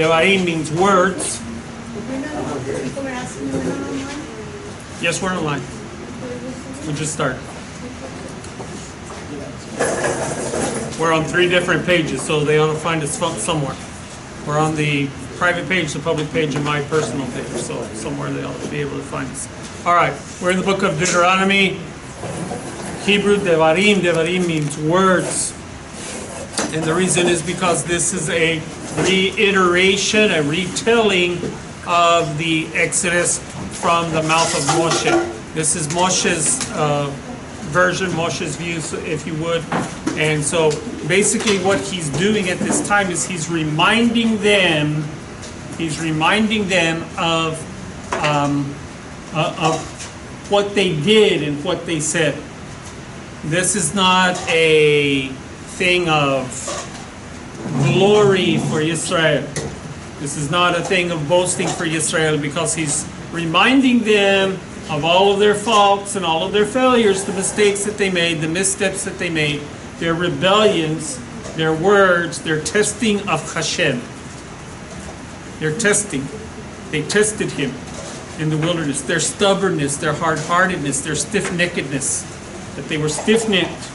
Devarim means words. Yes, we're online. We just started. We're on 3 different pages, so they ought to find us somewhere. We're on the private page, the public page, and my personal page, so somewhere they ought to be able to find us. All right, we're in the book of Deuteronomy. Hebrew, Devarim. Devarim means words. And the reason is because this is a reiteration, a retelling of the Exodus from the mouth of Moshe. This is Moshe's version, Moshe's view, if you would. And so basically what he's doing at this time is he's reminding them of what they did and what they said. This is not a thing of glory for Israel. This is not a thing of boasting for Israel, because he's reminding them of all of their faults and all of their failures, the mistakes that they made, the missteps that they made, their rebellions, their words, their testing of Hashem. Their testing. They tested him in the wilderness. Their stubbornness, their hard-heartedness, their stiff-neckedness. That they were stiff-necked.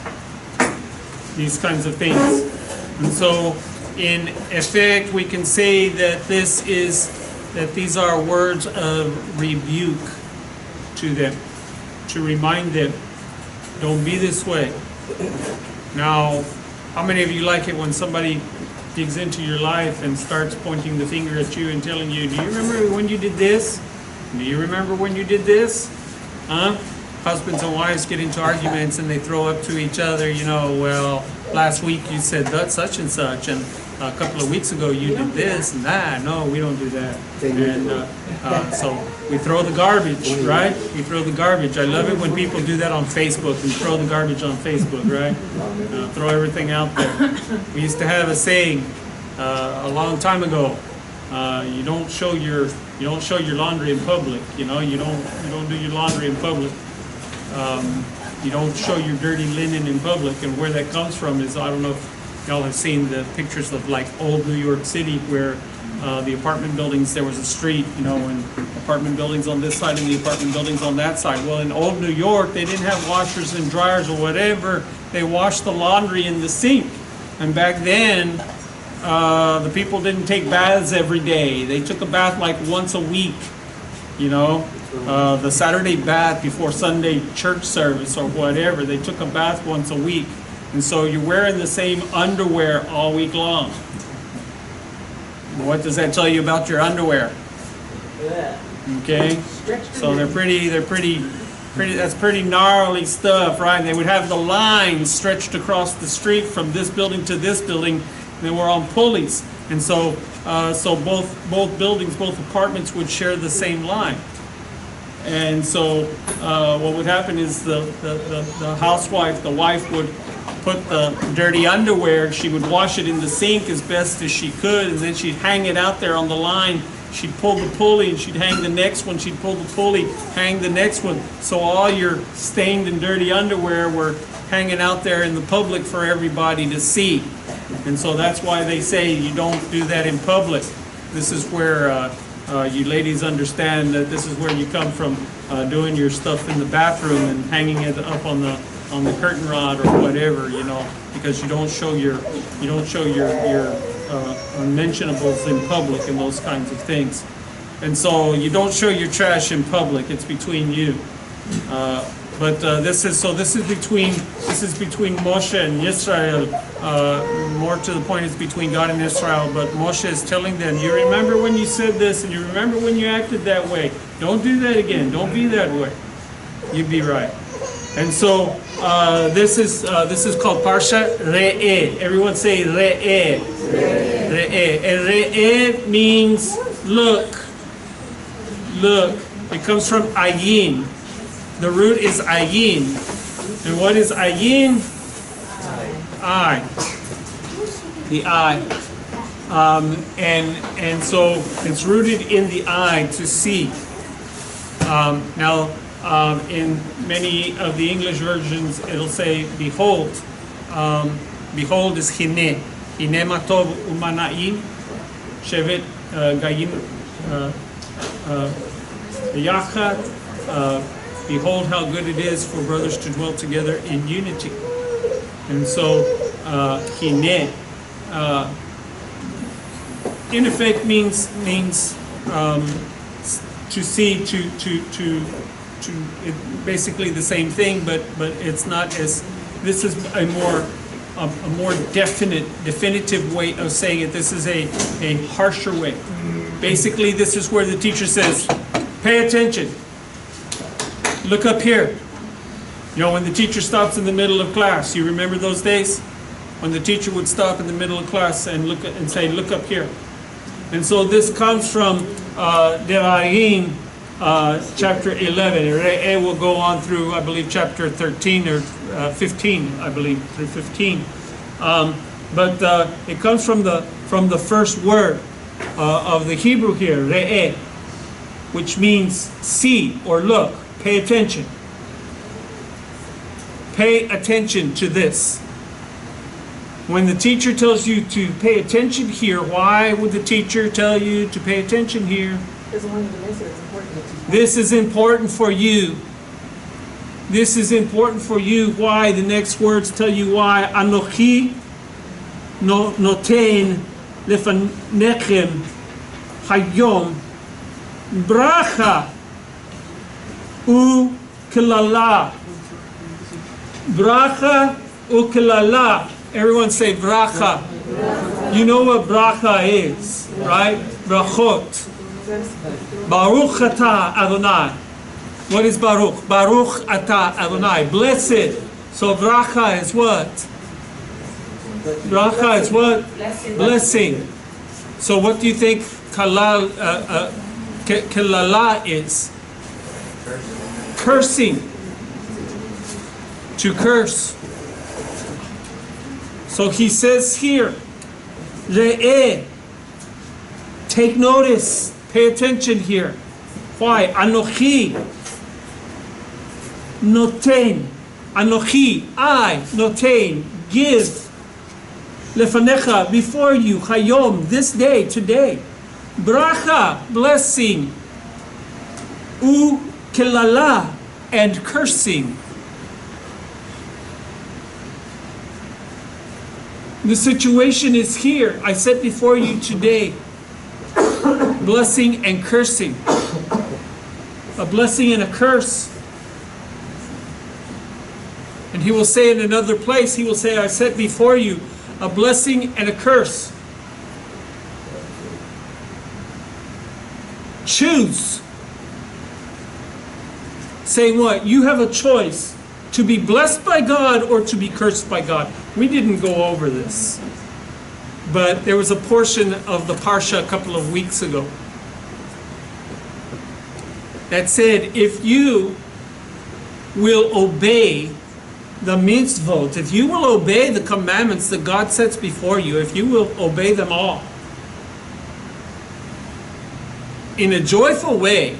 These kinds of things. And so, in effect, we can say that these are words of rebuke to them, to remind them, don't be this way. Now, how many of you like it when somebody digs into your life and starts pointing the finger at you and telling you, do you remember when you did this? Do you remember when you did this? Huh? Husbands and wives get into arguments and they throw up to each other, well, last week you said that such and such, and a couple of weeks ago you did this and that. No, we don't do that. And so we throw the garbage, right? We throw the garbage. I love it when people do that on Facebook. We throw the garbage on Facebook, right? Throw everything out there. We used to have a saying a long time ago. You don't show your laundry in public. You don't do your laundry in public. You don't show your dirty linen in public. And where that comes from is, I don't know if y'all have seen the pictures of like old New York City, where the apartment buildings, there was a street, and apartment buildings on this side and the apartment buildings on that side. Well, in old New York, they didn't have washers and dryers or whatever. They washed the laundry in the sink. And back then, the people didn't take baths every day. They took a bath like once a week, the Saturday bath before Sunday church service or whatever. They took a bath once a week. And so you're wearing the same underwear all week long. What does that tell you about your underwear? Okay? So they're pretty, that's pretty gnarly stuff, right? And they would have the lines stretched across the street from this building to this building. They were on pulleys. And so both buildings, both apartments would share the same line. And so what would happen is the housewife, the wife would put the dirty underwear, she would wash it in the sink as best as she could, and then she'd hang it out there on the line. She'd pull the pulley and she'd hang the next one. She'd pull the pulley, hang the next one. So all your stained and dirty underwear were hanging out there in the public for everybody to see. And so that's why they say you don't do that in public. This is where you ladies understand that this is where you come from, doing your stuff in the bathroom and hanging it up on the curtain rod or whatever, because you don't show your unmentionables in public and those kinds of things. And so you don't show your trash in public. It's between you. But this is between Moshe and Israel. More to the point, it's between God and Israel. But Moshe is telling them, you remember when you said this, and you remember when you acted that way. Don't do that again. Don't be that way. You'd be right. And so this is called Parsha Re'eh. Everyone say Re'eh. Re'eh. And Re'eh means look. Look. It comes from ayin. The root is ayin. And what is ayin? Eye. The eye. And so it's rooted in the eye, to see. Now, in many of the English versions, it'll say behold. Behold is hine. Hine matov umana'im shevet Gayim Yachad. Behold how good it is for brothers to dwell together in unity. And so, Hine, in effect means to see, basically the same thing, but it's not as, this is a more definitive way of saying it. This is a harsher way. Basically, this is where the teacher says, pay attention. Look up here. You know, when the teacher stops in the middle of class, you remember those days? When the teacher would stop in the middle of class and look and say, look up here. And so this comes from Devarim, chapter 11. Re'eh will go on through, I believe, chapter 13 or 15, I believe, through 15. But it comes from the first word of the Hebrew here, Re'eh, which means see or look, pay attention. Pay attention to this. When the teacher tells you to pay attention here, why would the teacher tell you to pay attention here? This is important for you. This is important for you. Why? The next words tell you why. Anochi noten lefanechem hayom bracha u'kelala. Bracha u'kelala. Everyone say bracha. You know what bracha is, right? Brachot. Baruch atah Adonai. What is Baruch? Baruch atah Adonai. Blessed. So bracha is what? Bracha is what? Blessing. So what do you think kelala is? Cursing. To curse. So he says here, Re'eh, take notice, pay attention here. Why? Anochi, noten, anochi, I, noten, give, lefanecha, before you, hayom, this day, today, bracha, blessing, kelala, and cursing. The situation is here. I said before you today, blessing and cursing. A blessing and a curse. And he will say in another place, he will say, I said before you, a blessing and a curse. Choose. Saying what? You have a choice. To be blessed by God or to be cursed by God. We didn't go over this. But there was a portion of the Parsha a couple of weeks ago that said, if you will obey the mitzvot, if you will obey the commandments that God sets before you, if you will obey them all in a joyful way,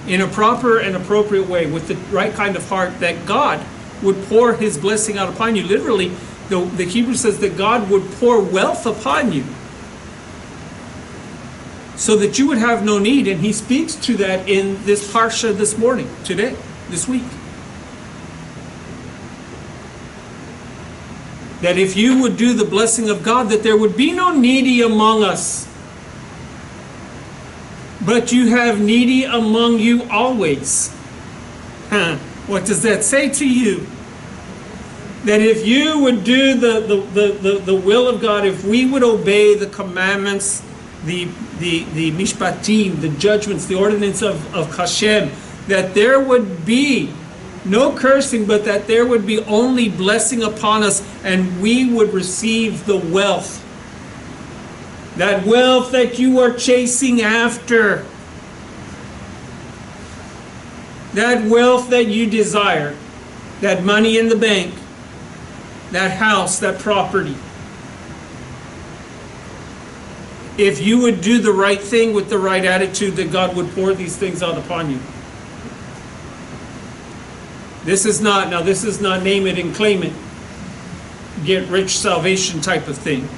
in a proper and appropriate way, with the right kind of heart, that God would pour His blessing out upon you. Literally, the Hebrew says that God would pour wealth upon you so that you would have no need. And He speaks to that in this Parsha this morning, today, this week. That if you would do the blessing of God, that there would be no needy among us. But you have needy among you always. What does that say to you? That if you would do the will of God, if we would obey the commandments, the mishpatim, the judgments, the ordinance of Hashem, that there would be no cursing, but that there would be only blessing upon us, and we would receive the wealth. That wealth that you are chasing after. That wealth that you desire. That money in the bank. That house, that property. If you would do the right thing with the right attitude, that God would pour these things out upon you. This is not name it and claim it, get rich salvation type of thing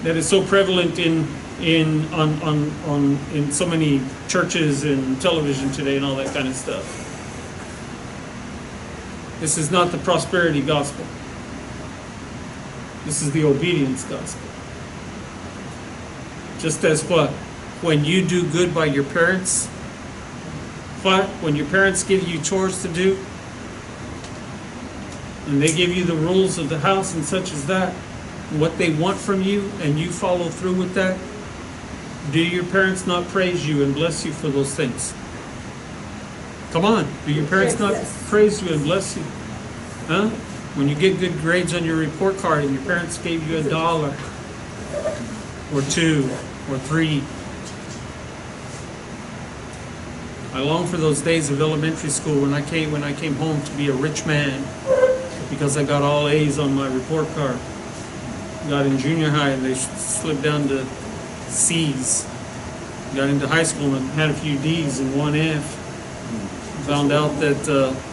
that is so prevalent in in so many churches and television today and all that kind of stuff. This is not the prosperity gospel. This is the obedience gospel. Just as what? When you do good by your parents, what? When your parents give you chores to do, and they give you the rules of the house and such as that, what they want from you, and you follow through with that, do your parents not praise you and bless you for those things? Come on, do your parents not praise you and bless you? Huh? When you get good grades on your report card and your parents gave you $1 or $2 or $3. I long for those days of elementary school when I came home to be a rich man because I got all A's on my report card. Got in junior high and they slipped down to C's. Got into high school and had a few D's and 1 F. Found out that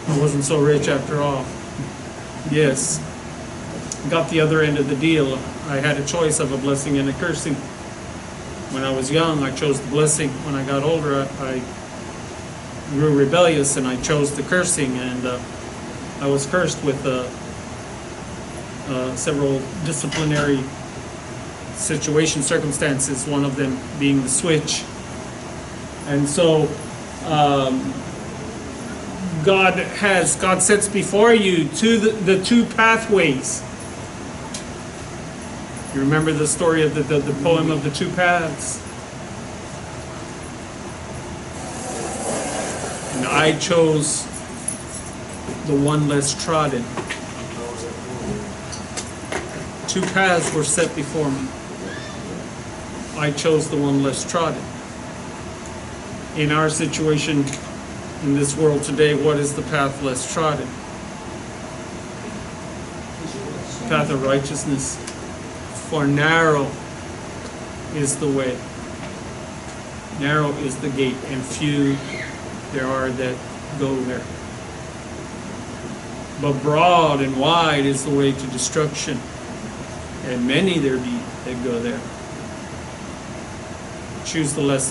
I wasn't so rich after all. Yes. Got the other end of the deal. I had a choice of a blessing and a cursing. When I was young, I chose the blessing. When I got older, I grew rebellious and I chose the cursing, and I was cursed with several disciplinary circumstances, one of them being the switch. And so God sets before you the two pathways. You remember the story of the poem of the two paths? And I chose the one less trodden. Two paths were set before me. I chose the one less trodden. In our situation in this world today, what is the path less trodden? The path of righteousness. For narrow is the way, narrow is the gate, and few there are that go there. But broad and wide is the way to destruction, and many there be that go there. Choose the less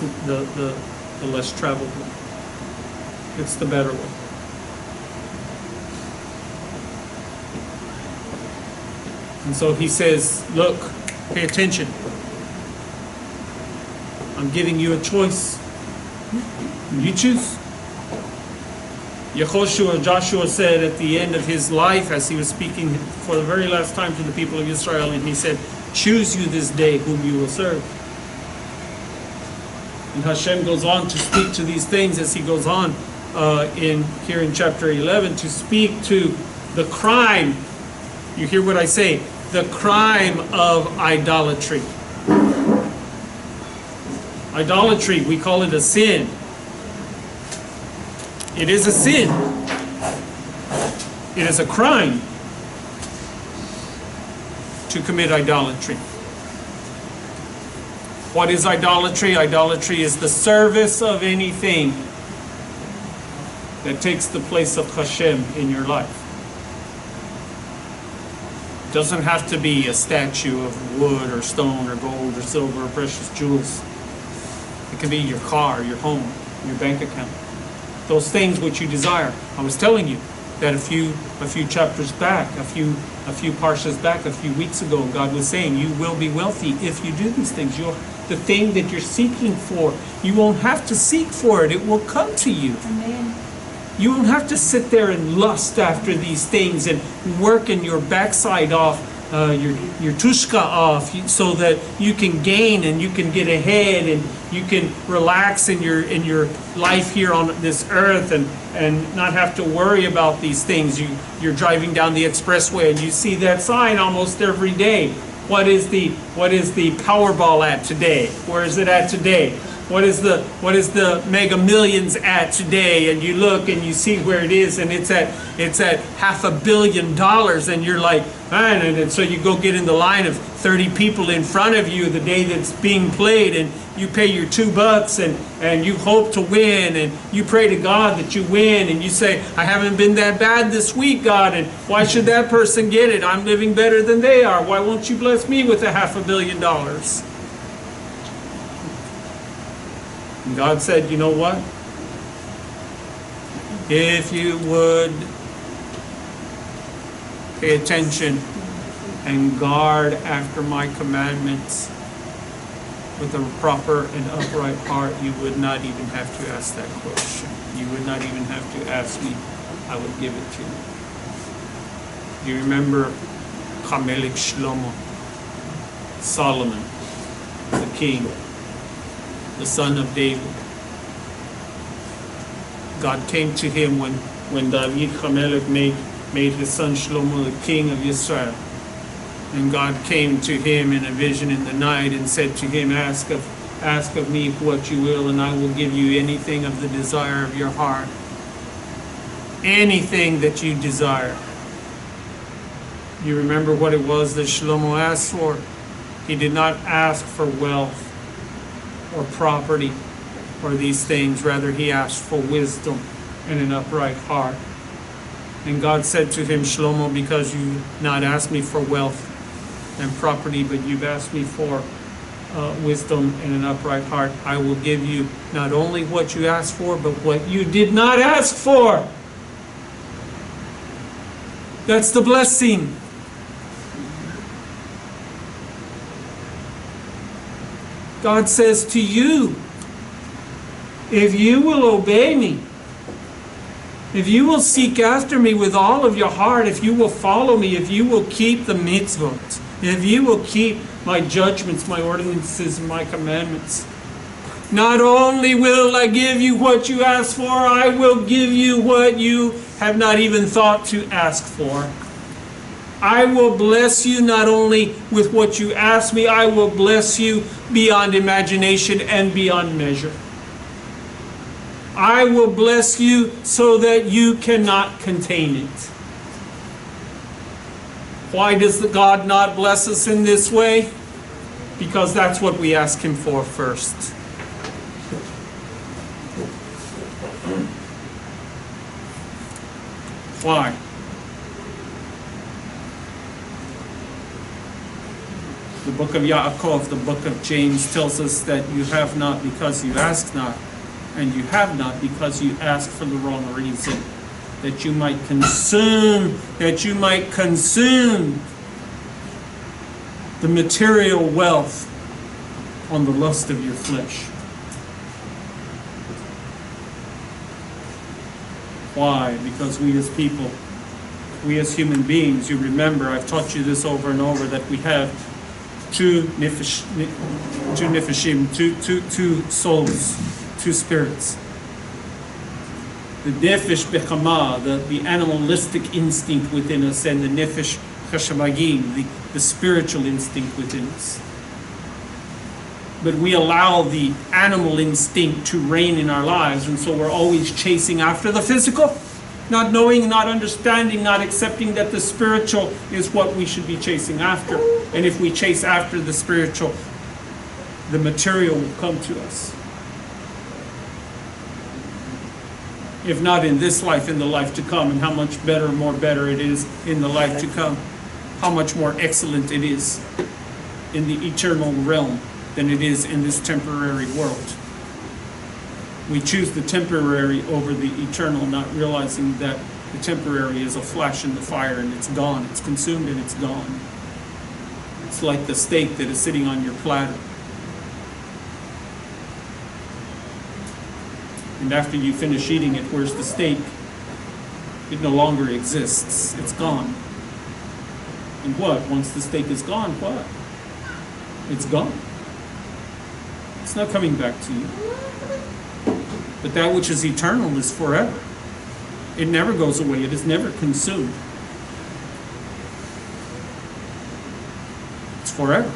traveled one. It's the better one. And so he says, look, pay attention. I'm giving you a choice. You choose. Joshua said at the end of his life, as he was speaking for the very last time to the people of Israel, and he said, choose you this day whom you will serve. And Hashem goes on to speak to these things as he goes on here in chapter 11, to speak to the crime. You hear what I say? The crime of idolatry. Idolatry, we call it a sin. It is a sin. It is a crime to commit idolatry. What is idolatry? Idolatry is the service of anything that takes the place of Hashem in your life. It doesn't have to be a statue of wood or stone or gold or silver or precious jewels. It can be your car, your home, your bank account. Those things which you desire. I was telling you that a few chapters back, a few parshas back, a few weeks ago, God was saying, you will be wealthy if you do these things. The thing that you're seeking for, you won't have to seek for it. It will come to you. Amen. You won't have to sit there and lust after these things and working your backside off, your tushka off, so that you can gain and you can get ahead and you can relax in your life here on this earth and not have to worry about these things. You're driving down the expressway and you see that sign almost every day. What is the Powerball at today? Where is it at today? What is the Mega Millions at today? And you look and you see where it is, and it's at $500 million, and you're like, man, and so you go get in the line of 30 people in front of you the day that's being played, and you pay your $2 and you hope to win, and you pray to God that you win, and you say, I haven't been that bad this week, God, and why should that person get it? I'm living better than they are. Why won't you bless me with $500 million? And God said, you know what? If you would pay attention and guard after my commandments with a proper and upright heart, you would not even have to ask that question. You would not even have to ask me. I would give it to you. Do you remember Hamelech Shlomo, Solomon, the king, the son of David? God came to him when David Hamelech made his son Shlomo the king of Israel. And God came to him in a vision in the night and said to him, ask of me what you will, and I will give you anything of the desire of your heart. Anything that you desire. You remember what it was that Shlomo asked for? He did not ask for wealth or property or these things. Rather, he asked for wisdom and an upright heart. And God said to him, Shlomo, because you not asked me for wealth and property, but you've asked me for wisdom and an upright heart, I will give you not only what you asked for, but what you did not ask for. That's the blessing. God says to you, if you will obey me, if you will seek after me with all of your heart, if you will follow me, if you will keep the mitzvot, if you will keep my judgments, my ordinances, and my commandments, not only will I give you what you ask for, I will give you what you have not even thought to ask for. I will bless you not only with what you ask me, I will bless you beyond imagination and beyond measure. I will bless you so that you cannot contain it. Why does God not bless us in this way? Because that's what we ask Him for first. Why? The book of Yaakov, the book of James tells us that you have not because you ask not, and you have not because you ask for the wrong reason, that you might consume the material wealth on the lust of your flesh. Why? Because we as people, we as human beings, you remember, I've taught you this over and over, that we have two souls, two spirits. The nefesh bechama, the animalistic instinct within us, and the nefesh chashamagim, the spiritual instinct within us. But we allow the animal instinct to reign in our lives, and so we're always chasing after the physical, not knowing, not understanding, not accepting that the spiritual is what we should be chasing after. And if we chase after the spiritual, the material will come to us. If not in this life, in the life to come. And how much better, more better it is in the life to come. How much more excellent it is in the eternal realm than it is in this temporary world. We choose the temporary over the eternal, not realizing that the temporary is a flash in the fire and it's gone. It's consumed and it's gone. It's like the steak that is sitting on your platter. And after you finish eating it, where's the steak? It no longer exists. It's gone. And what? Once the steak is gone, what? It's gone. It's not coming back to you. But that which is eternal is forever. It never goes away. It is never consumed. It's forever.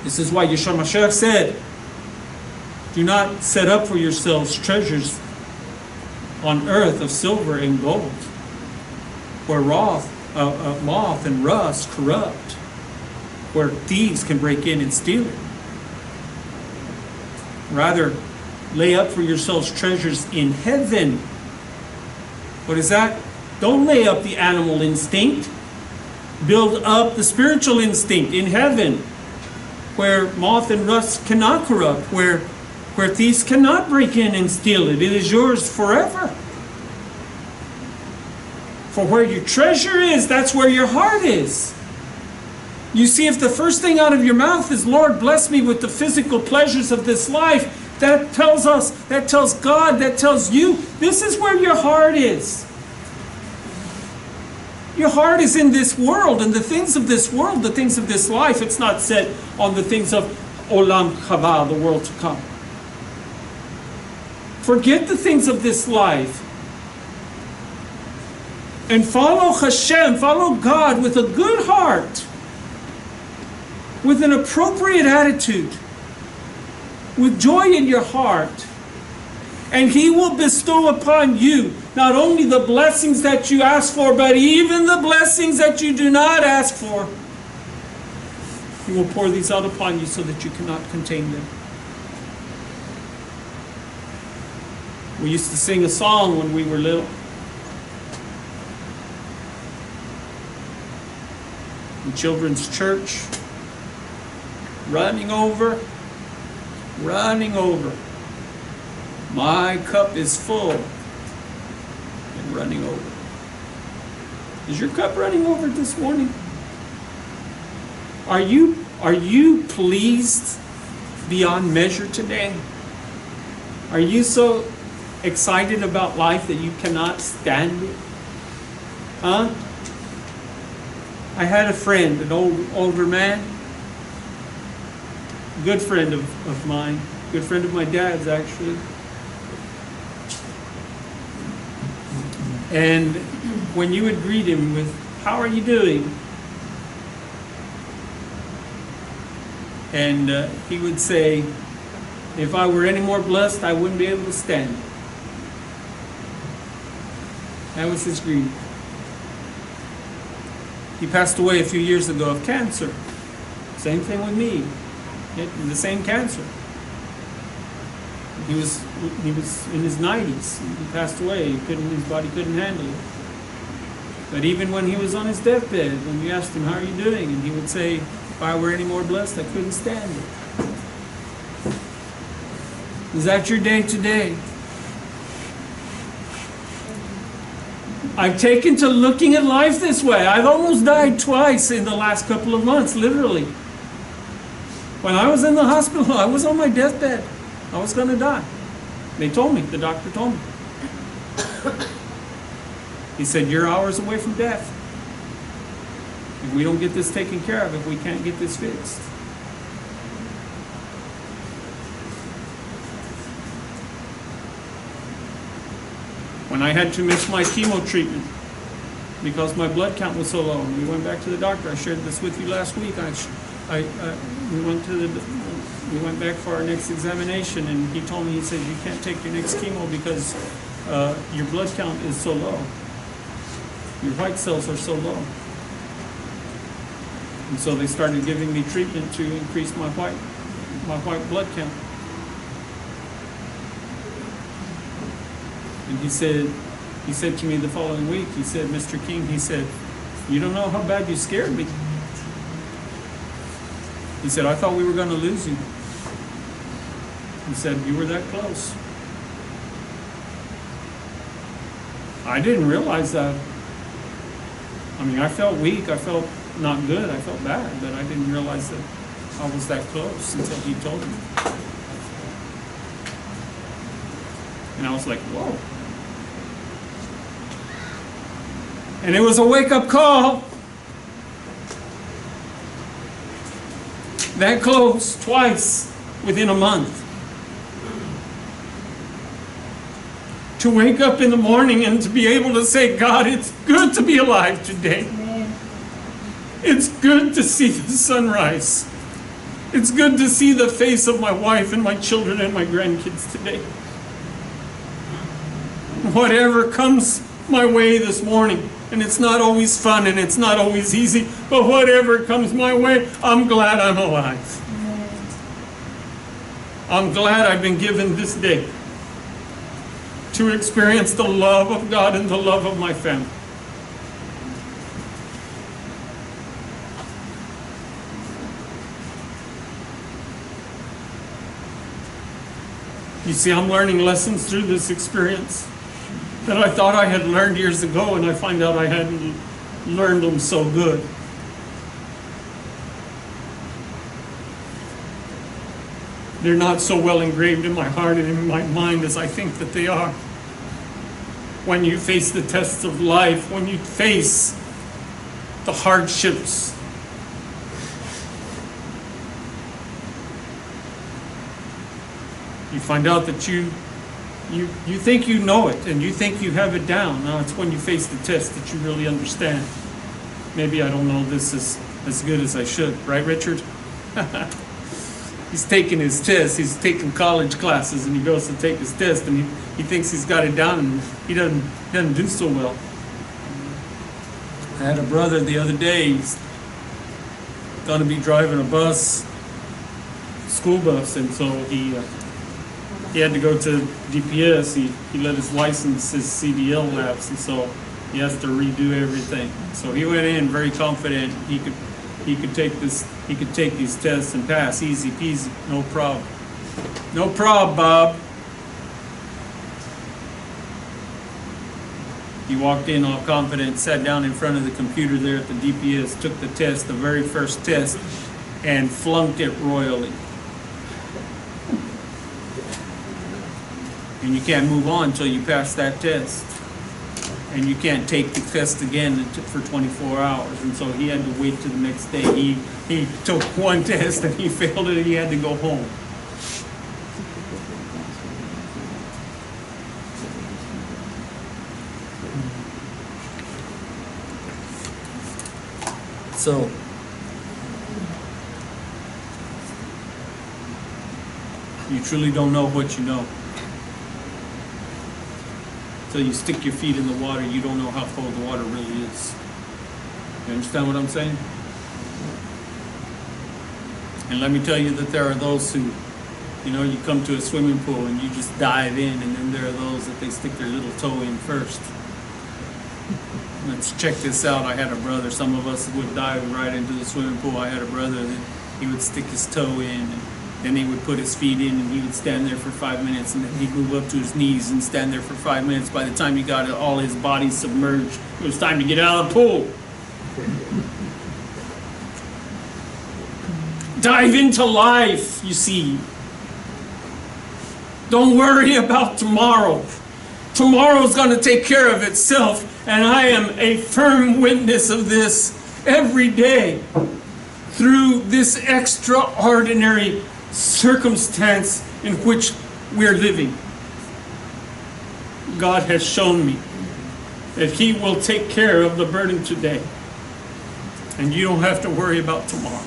This is why Yeshua Mashiach said, do not set up for yourselves treasures on earth of silver and gold, where moth and rust corrupt, where thieves can break in and steal it. Rather, lay up for yourselves treasures in heaven. What is that? Don't lay up the animal instinct. Build up the spiritual instinct in heaven. where moth and rust cannot corrupt, where thieves cannot break in and steal it. It is yours forever. For where your treasure is, that's where your heart is. You see, if the first thing out of your mouth is, Lord, bless me with the physical pleasures of this life, that tells us, that tells God, that tells you, this is where your heart is. Your heart is in this world, and the things of this world, the things of this life. It's not set on the things of Olam Haba, the world to come. Forget the things of this life. And follow Hashem, follow God with a good heart, with an appropriate attitude, with joy in your heart. And He will bestow upon you not only the blessings that you ask for, but even the blessings that you do not ask for. He will pour these out upon you so that you cannot contain them. We used to sing a song when we were little. In children's church. Running over. Running over. My cup is full and running over. Is your cup running over this morning? Are you pleased beyond measure today? Are you so excited about life that you cannot stand it? Huh? I had a friend, an older man, good friend of mine, good friend of my dad's actually. And when you would greet him with, "How are you doing?" And he would say, "If I were any more blessed, I wouldn't be able to stand it." That was his greeting. He passed away a few years ago of cancer. Same thing with me. The same cancer. He was in his 90s. He passed away. His body couldn't handle it. But even when he was on his deathbed, when we asked him, "How are you doing?" and he would say, "If I were any more blessed, I couldn't stand it." Is that your day today? I've taken to looking at life this way. I've almost died twice in the last couple of months, literally. When I was in the hospital, I was on my deathbed. I was going to die. They told me, the doctor told me. He said, "You're hours away from death. If we don't get this taken care of, if we can't get this fixed." When I had to miss my chemo treatment because my blood count was so low, and we went back to the doctor. I shared this with you last week. We went back for our next examination, and he told me, he said, "You can't take your next chemo because your blood count is so low. Your white cells are so low." And so they started giving me treatment to increase my white blood count. And he said to me the following week, he said, "Mr. King," he said, "you don't know how bad you scared me." He said, "I thought we were going to lose you." He said, "You were that close." I didn't realize that. I mean, I felt weak. I felt not good. I felt bad, but I didn't realize that I was that close until he told me. And I was like, whoa. And it was a wake-up call. That close, twice, within a month. To wake up in the morning and to be able to say, "God, it's good to be alive today. It's good to see the sunrise. It's good to see the face of my wife and my children and my grandkids today. Whatever comes my way this morning, and it's not always fun and it's not always easy, but whatever comes my way, I'm glad I'm alive. I'm glad I've been given this day to experience the love of God and the love of my family." You see, I'm learning lessons through this experience that I thought I had learned years ago, and I find out I hadn't learned them so good. They're not so well engraved in my heart and in my mind as I think that they are. When you face the tests of life, when you face the hardships, you find out that you think you know it and you think you have it down. Now it's when you face the test that you really understand. Maybe I don't know this as good as I should, right, Richard? He's taking his test, he's taking college classes, and he goes to take his test, and he thinks he's got it down, and he doesn't do so well. I had a brother the other day, he's going to be driving a bus, school bus, and so he had to go to DPS. He let his license, his CDL lapse, and so he has to redo everything. So he went in very confident he could take these tests and pass, easy peasy, no problem. No problem, Bob. He walked in all confident, sat down in front of the computer there at the DPS, took the test, the very first test, and flunked it royally. And you can't move on until you pass that test. And you can't take the test again for 24 hours. And so he had to wait till the next day. He took one test and he failed it and he had to go home. So, you truly don't know what you know. So you stick your feet in the water, you don't know how cold the water really is. You understand what I'm saying? And let me tell you that there are those who, you come to a swimming pool and you just dive in, and then there are those that they stick their little toe in first. Let's check this out. I had a brother, some of us would dive right into the swimming pool. I had a brother that he would stick his toe in, and then he would put his feet in, and he would stand there for 5 minutes, and then he'd move up to his knees and stand there for 5 minutes. By the time he got all his body submerged, it was time to get out of the pool. Dive into life, you see. Don't worry about tomorrow. Tomorrow's going to take care of itself, and I am a firm witness of this every day through this extraordinary circumstance in which we're living. God has shown me that He will take care of the burden today, and you don't have to worry about tomorrow.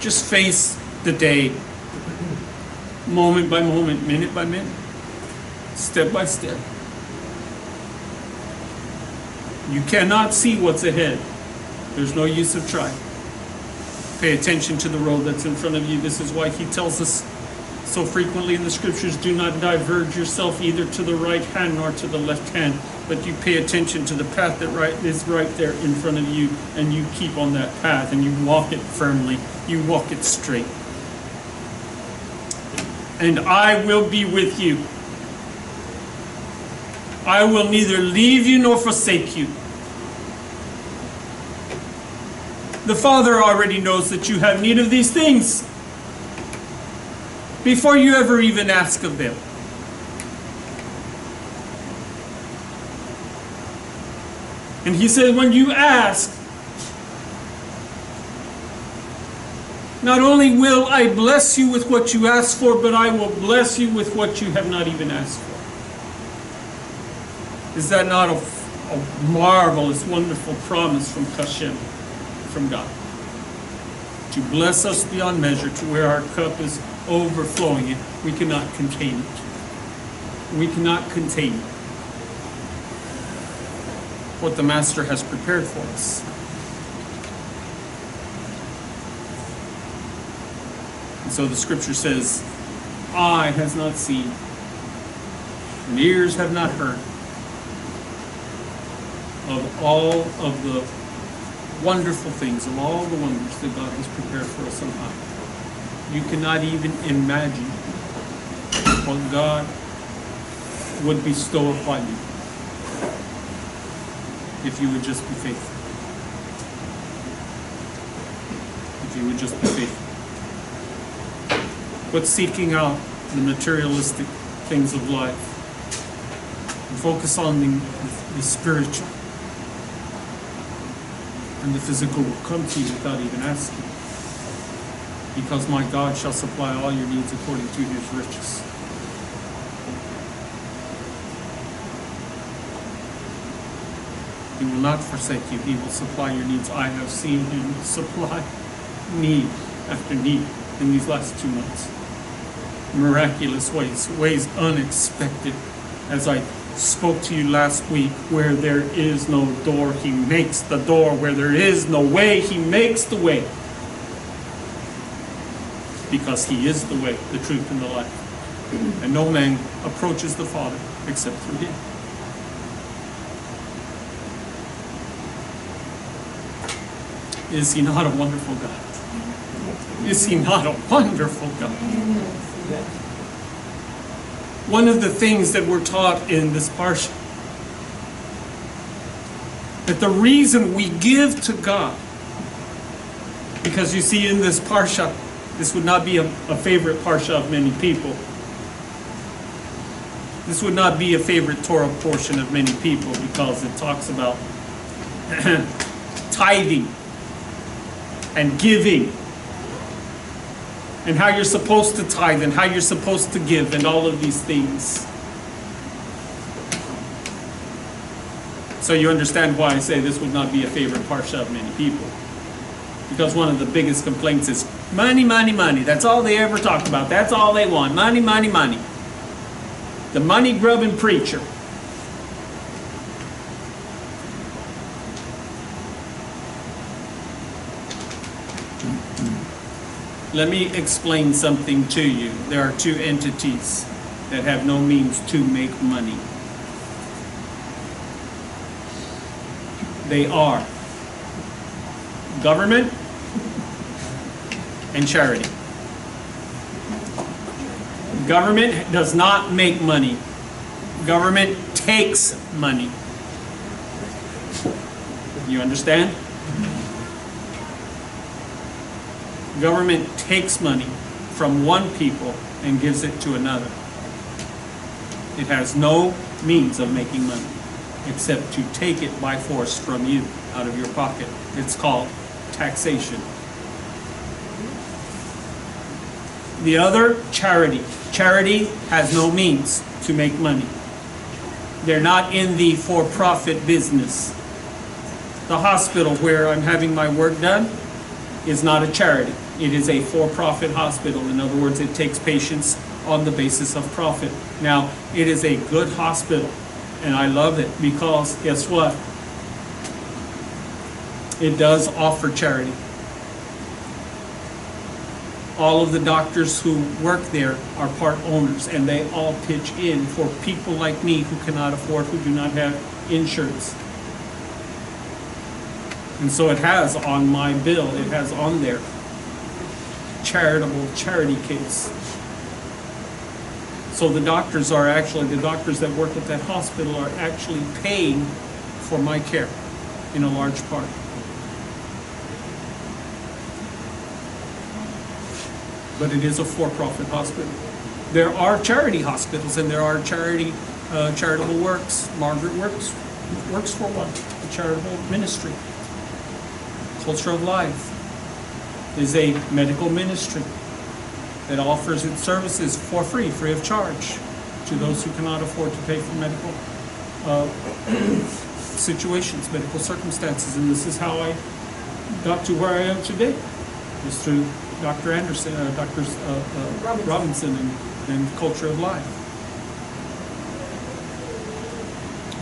Just face the day, moment by moment, minute by minute, step by step. You cannot see what's ahead. There's no use of trying. Pay attention to the road that's in front of you. This is why He tells us so frequently in the scriptures, do not diverge yourself either to the right hand nor to the left hand, but you pay attention to the path that is right there in front of you, and you keep on that path and you walk it firmly. You walk it straight. And I will be with you. I will neither leave you nor forsake you. The Father already knows that you have need of these things before you ever even ask of them. And He said, when you ask, not only will I bless you with what you ask for, but I will bless you with what you have not even asked for. Is that not a marvelous, wonderful promise from Hashem, from God? To bless us beyond measure, to where our cup is overflowing, and we cannot contain it. We cannot contain what the Master has prepared for us. And so the scripture says, eye has not seen, and ears have not heard of all of the wonderful things, of all the wonders that God has prepared for us on high. You cannot even imagine what God would bestow upon you if you would just be faithful. If you would just be faithful. Quit seeking out the materialistic things of life. And focus on the spiritual. And the physical will come to you without even asking. Because my God shall supply all your needs according to his riches. He will not forsake you. He will supply your needs. I have seen him supply need after need in these last 2 months. Miraculous ways, ways unexpected. As I spoke to you last week, where there is no door, he makes the door. Where there is no way, he makes the way. Because he is the way, the truth, and the life. And no man approaches the Father except through him. Is he not a wonderful God? Is he not a wonderful God? One of the things that we're taught in this parsha, that the reason we give to God, because you see in this parsha, this would not be a favorite parsha of many people. This would not be a favorite Torah portion of many people because it talks about tithing and giving and how you're supposed to tithe and how you're supposed to give and all of these things. So you understand why I say this would not be a favorite parsha of many people. Because one of the biggest complaints is money, money, money. That's all they ever talk about. That's all they want. Money, money, money. The money grubbing preacher. Let me explain something to you. There are two entities that have no means to make money. They are government and charity. Government does not make money. Government takes money. You understand? Government takes money from one people and gives it to another. It has no means of making money except to take it by force from you out of your pocket. It's called taxation. The other, charity. Charity has no means to make money. They're not in the for-profit business. The hospital where I'm having my work done is not a charity. It is a for-profit hospital. In other words, it takes patients on the basis of profit. Now, it is a good hospital, and I love it because, guess what? It does offer charity. All of the doctors who work there are part owners, and they all pitch in for people like me who cannot afford, who do not have insurance. And so it has on my bill, it has on there, charitable charity case. So the doctors are actually, the doctors that work at that hospital are actually paying for my care in a large part. But it is a for-profit hospital. There are charity hospitals and there are charitable works. Margaret works for one, a charitable ministry. Culture of Life is a medical ministry that offers its services for free of charge, to those who cannot afford to pay for medical situations, medical circumstances. And this is how I got to where I am today. It was through Dr. Anderson, Robinson and Culture of Life.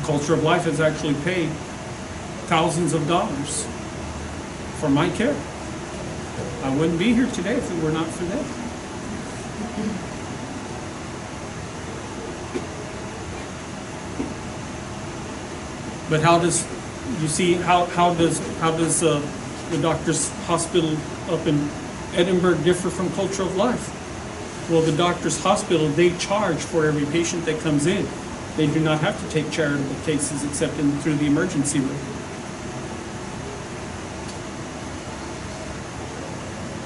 Culture of Life has actually paid thousands of dollars for my care. I wouldn't be here today if it were not for them. But how does, you see, how does the doctor's hospital up in Edinburgh differ from Culture of Life? Well, the doctor's hospital, they charge for every patient that comes in. They do not have to take charitable cases except through the emergency room.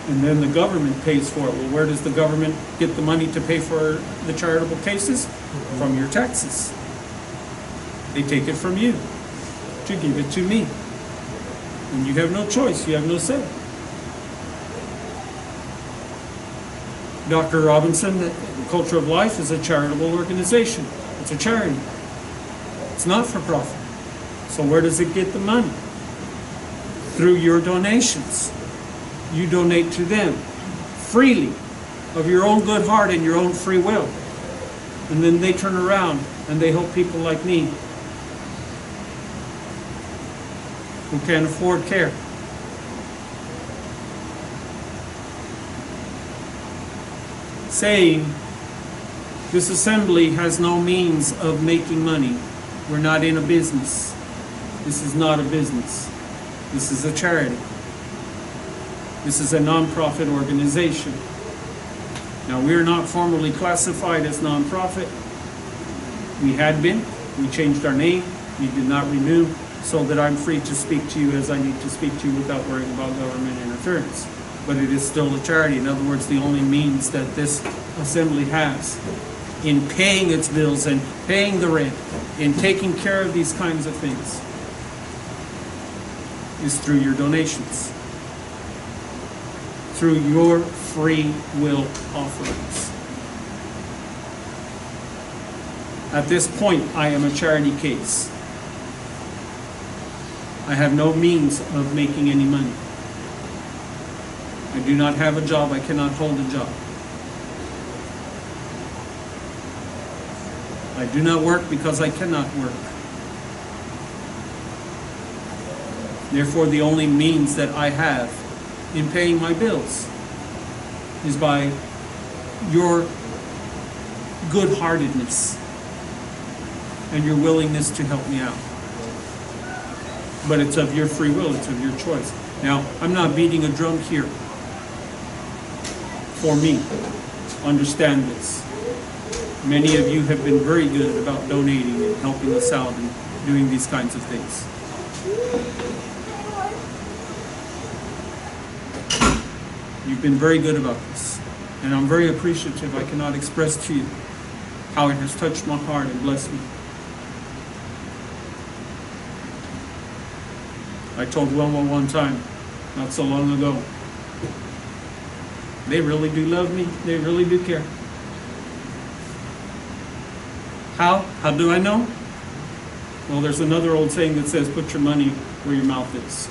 And then the government pays for it. Well, where does the government get the money to pay for the charitable cases? From your taxes. They take it from you to give it to me. And you have no choice, you have no say. Dr. Robinson, the Culture of Life is a charitable organization. It's a charity. It's not for profit. So where does it get the money? Through your donations. You donate to them freely, of your own good heart and your own free will. And then they turn around and they help people like me who can't afford care. Saying, this assembly has no means of making money. We're not in a business. This is not a business. This is a charity. This is a non-profit organization. Now, we're not formally classified as non-profit. We had been. We changed our name. We did not renew, so that I'm free to speak to you as I need to speak to you without worrying about government interference. But it is still a charity. In other words, the only means that this assembly has in paying its bills and paying the rent, in taking care of these kinds of things, is through your donations, through your free will offerings. At this point, I am a charity case. I have no means of making any money. I do not have a job. I cannot hold a job. I do not work because I cannot work. Therefore, the only means that I have in paying my bills is by your good-heartedness and your willingness to help me out. But it's of your free will, it's of your choice. Now, I'm not beating a drum here for me. Understand this. Many of you have been very good about donating and helping us out and doing these kinds of things. You've been very good about this. And I'm very appreciative. I cannot express to you how it has touched my heart and blessed me. I told Wilma one time, not so long ago, they really do love me. They really do care. How? How do I know? Well, there's another old saying that says, put your money where your mouth is.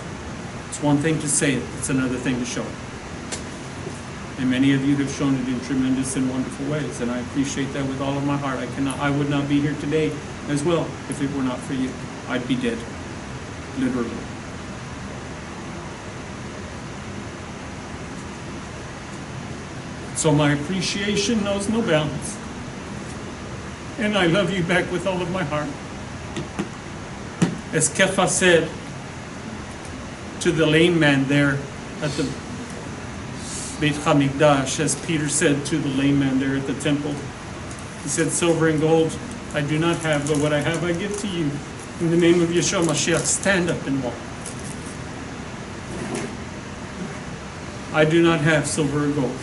It's one thing to say it. It's another thing to show it. And many of you have shown it in tremendous and wonderful ways. And I appreciate that with all of my heart. I would not be here today as well if it were not for you. I'd be dead. Literally. So my appreciation knows no bounds. And I love you back with all of my heart. As Kefa said to the lame man there at the Beit HaMikdash, as Peter said to the lame man there at the temple, he said, silver and gold I do not have, but what I have I give to you. In the name of Yeshua Mashiach, stand up and walk. I do not have silver or gold.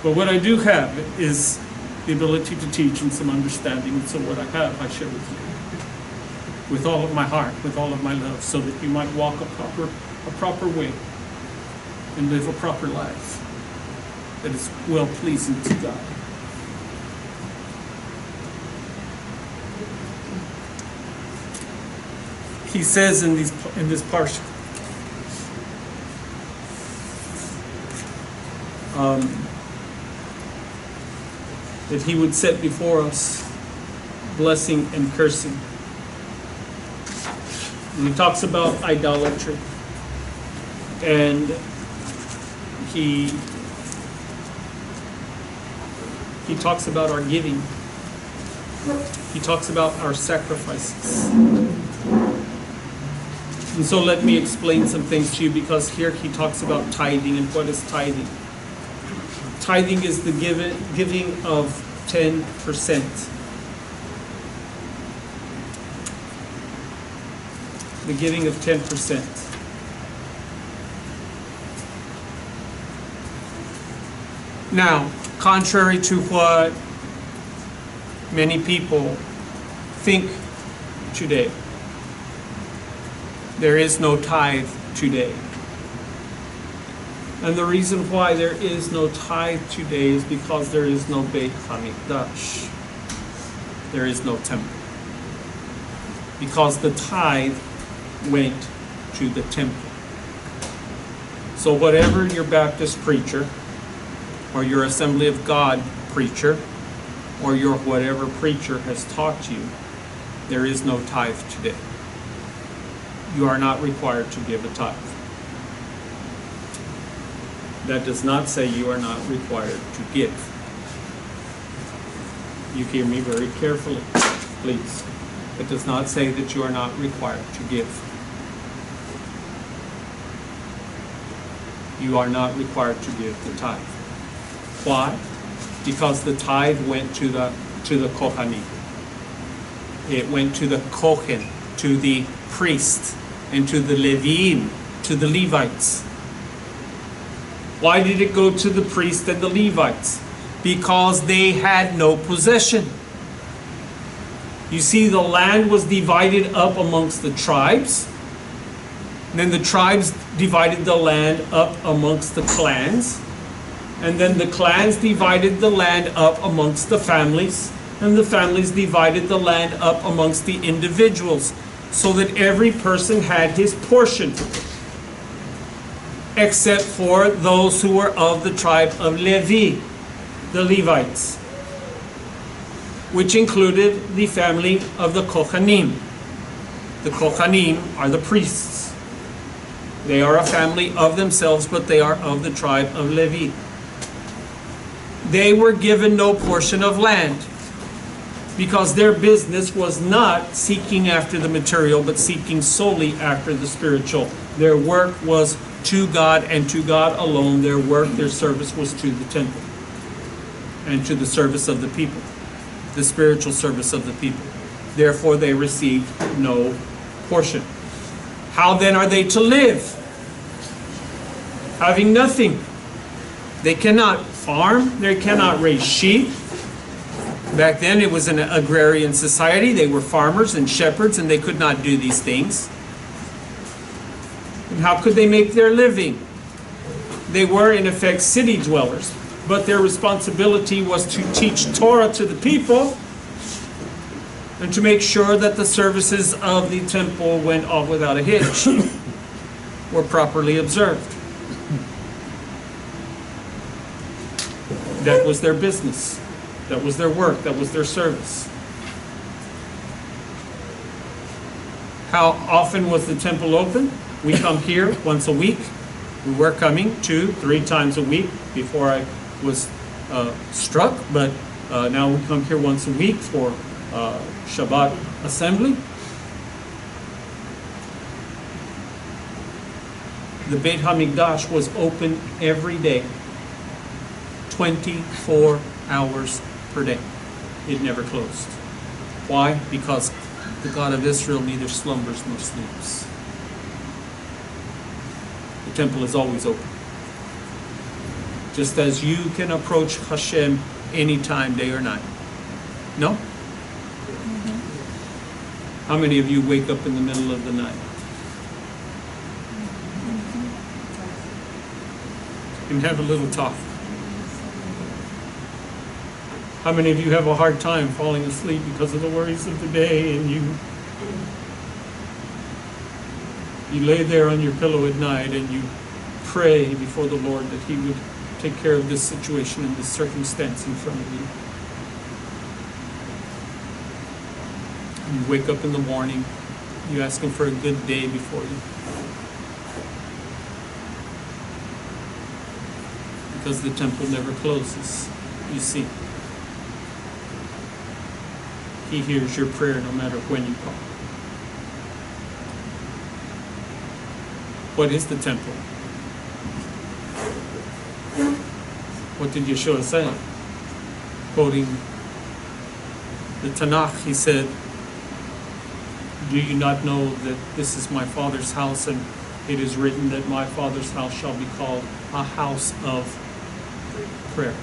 But what I do have is the ability to teach and some understanding. And so what I have, I share with you. With all of my heart, with all of my love, so that you might walk a proper way and live a proper life that is well-pleasing to God. He says in this parsha, that he would set before us blessing and cursing. And he talks about idolatry. And he talks about our giving. He talks about our sacrifices. And so let me explain some things to you, because here he talks about tithing. And what is tithing? Tithing is the giving of 10%. The giving of 10%. Now, contrary to what many people think today, there is no tithe today. And the reason why there is no tithe today is because there is no Beit HaMikdash. There is no temple. Because the tithe went to the temple. So whatever your Baptist preacher, or your Assembly of God preacher, or your whatever preacher has taught you, there is no tithe today. You are not required to give a tithe. That does not say you are not required to give. You hear me very carefully, please. It does not say that you are not required to give. You are not required to give the tithe. Why? Because the tithe went to the Kohanim. It went to the Kohen, to the priest, and to the Leviim, to the Levites. Why did it go to the priest and the Levites? Because they had no possession. You see, the land was divided up amongst the tribes. And then the tribes divided the land up amongst the clans. And then the clans divided the land up amongst the families. And the families divided the land up amongst the individuals, so that every person had his portion, except for those who were of the tribe of Levi, the Levites, which included the family of the Kohanim. The Kohanim are the priests. They are a family of themselves, but they are of the tribe of Levi. They were given no portion of land, because their business was not seeking after the material, but seeking solely after the spiritual. Their work was to God, and to God alone. Their work, their service was to the temple and to the service of the people, the spiritual service of the people. Therefore, they received no portion. How then are they to live? Having nothing. They cannot farm, they cannot raise sheep. Back then it was an agrarian society. They were farmers and shepherds, and they could not do these things. And how could they make their living? They were in effect city dwellers, but their responsibility was to teach Torah to the people and to make sure that the services of the temple went off without a hitch, were properly observed. That was their business. That was their work. That was their service. How often was the temple open? We come here once a week. We were coming 2-3 times a week before I was struck, but now we come here once a week for Shabbat assembly. The Beit HaMikdash was open every day, 24 hours per day. It never closed. Why? Because the God of Israel neither slumbers nor sleeps. The temple is always open. Just as you can approach Hashem anytime, day or night. No? Mm-hmm. How many of you wake up in the middle of the night? And have a little talk? How many of you have a hard time falling asleep because of the worries of the day, and you lay there on your pillow at night and you pray before the Lord that He would take care of this situation and this circumstance in front of you? You wake up in the morning, you ask Him for a good day before you. Because the temple never closes, you see. He hears your prayer no matter when you call. What is the temple? What did Yeshua say? Quoting the Tanakh, he said, "Do you not know that this is my Father's house, and it is written that my Father's house shall be called a house of prayer."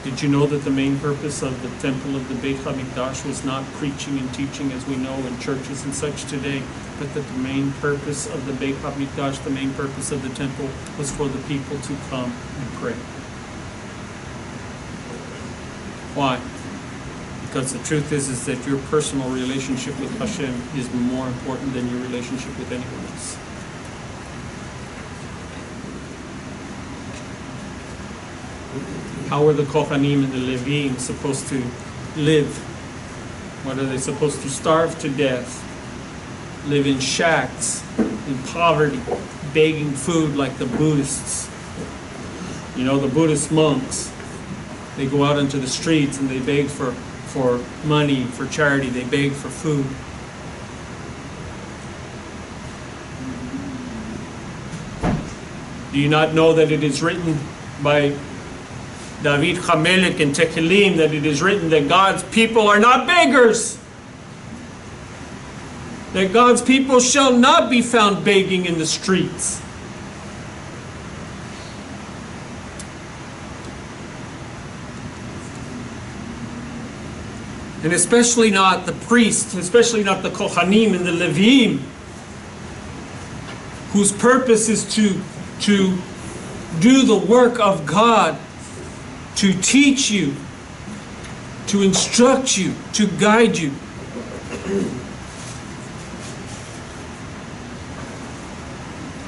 Did you know that the main purpose of the temple of the Beit HaMikdash was not preaching and teaching as we know in churches and such today, but that the main purpose of the Beit HaMikdash, the main purpose of the temple, was for the people to come and pray? Why? Because the truth is that your personal relationship with Hashem is more important than your relationship with anyone else. How are the Kohanim and the Levim supposed to live? What are they supposed to starve to death? Live in shacks, in poverty, begging food like the Buddhists. You know, the Buddhist monks, they go out into the streets and they beg for money, for charity, they beg for food. Do you not know that it is written by David Hamelech in Tehillim, that it is written that God's people are not beggars? That God's people shall not be found begging in the streets. And especially not the priests, especially not the Kohanim and the Levim, whose purpose is to do the work of God, to teach you, to instruct you, to guide you.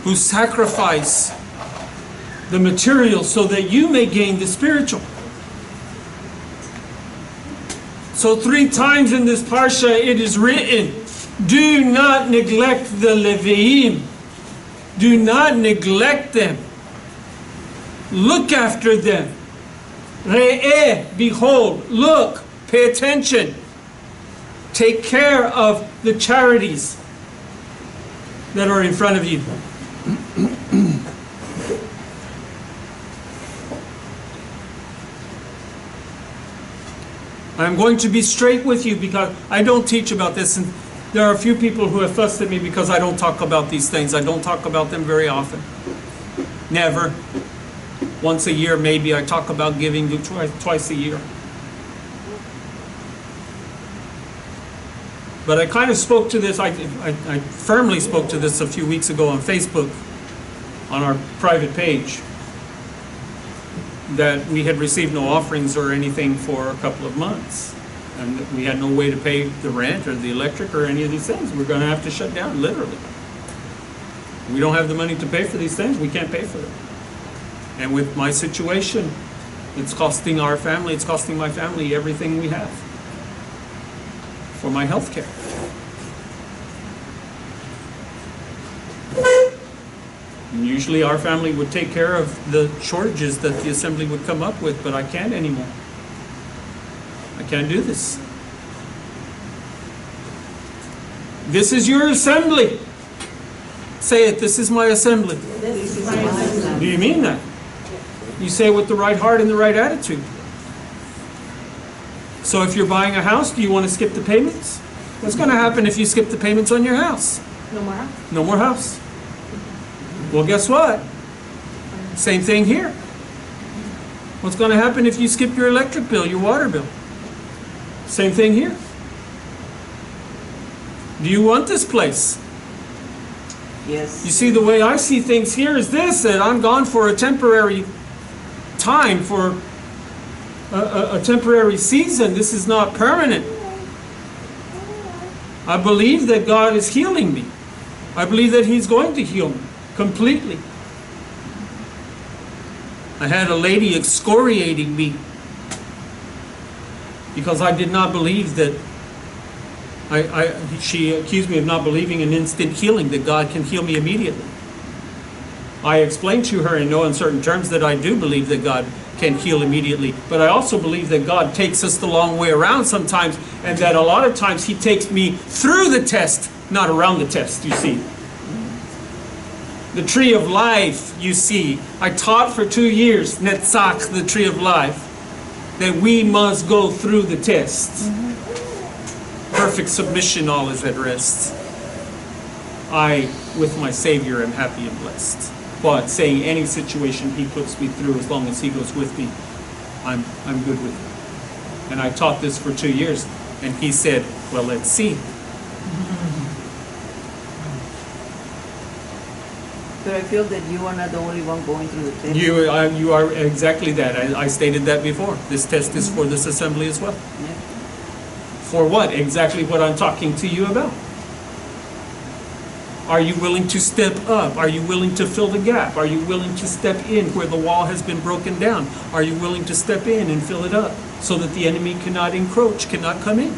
Who sacrifice the material so that you may gain the spiritual. So 3 times in this parsha it is written, do not neglect the Leviim. Do not neglect them. Look after them. Re'eh, behold, look, pay attention. Take care of the charities that are in front of you. I'm going to be straight with you because I don't teach about this, and there are a few people who have fussed at me because I don't talk about these things. I don't talk about them very often. Never. Once a year, maybe, I talk about giving twice a year. But I kind of spoke to this, I firmly spoke to this a few weeks ago on Facebook, on our private page, that we had received no offerings or anything for a couple of months. And that we had no way to pay the rent or the electric or any of these things. We're going to have to shut down, literally. We don't have the money to pay for these things. We can't pay for them. And with my situation, it's costing our family, it's costing my family everything we have for my health care. And usually our family would take care of the shortages that the assembly would come up with, but I can't anymore. I can't do this. This is your assembly. Say it, this is my assembly. This is my assembly. Do you mean that? You say it with the right heart and the right attitude. So if you're buying a house, do you want to skip the payments? What's going to happen if you skip the payments on your house? No more house. No more house. Well, guess what? Same thing here. What's going to happen if you skip your electric bill, your water bill? Same thing here. Do you want this place? Yes. You see, the way I see things here is this, that I'm gone for a temporary time, for a temporary season. This is not permanent. I believe that God is healing me. I believe that He's going to heal me completely. I had a lady excoriating me because I did not believe that she accused me of not believing in instant healing, that God can heal me immediately. I explained to her in no uncertain terms that I do believe that God can heal immediately. But I also believe that God takes us the long way around sometimes, and that a lot of times He takes me through the test, not around the test, you see. The tree of life, you see. I taught for 2 years, Netzach, the tree of life, that we must go through the test. Perfect submission, all is at rest. I, with my Savior, am happy and blessed. But saying any situation He puts me through, as long as He goes with me, I'm good with it. And I taught this for 2 years, and He said, well, let's see. But I feel that you are not the only one going through the test. You are exactly that. I stated that before. This test is for this assembly as well. Yeah. For what? Exactly what I'm talking to you about. Are you willing to step up? Are you willing to fill the gap? Are you willing to step in where the wall has been broken down? Are you willing to step in and fill it up so that the enemy cannot encroach, cannot come in?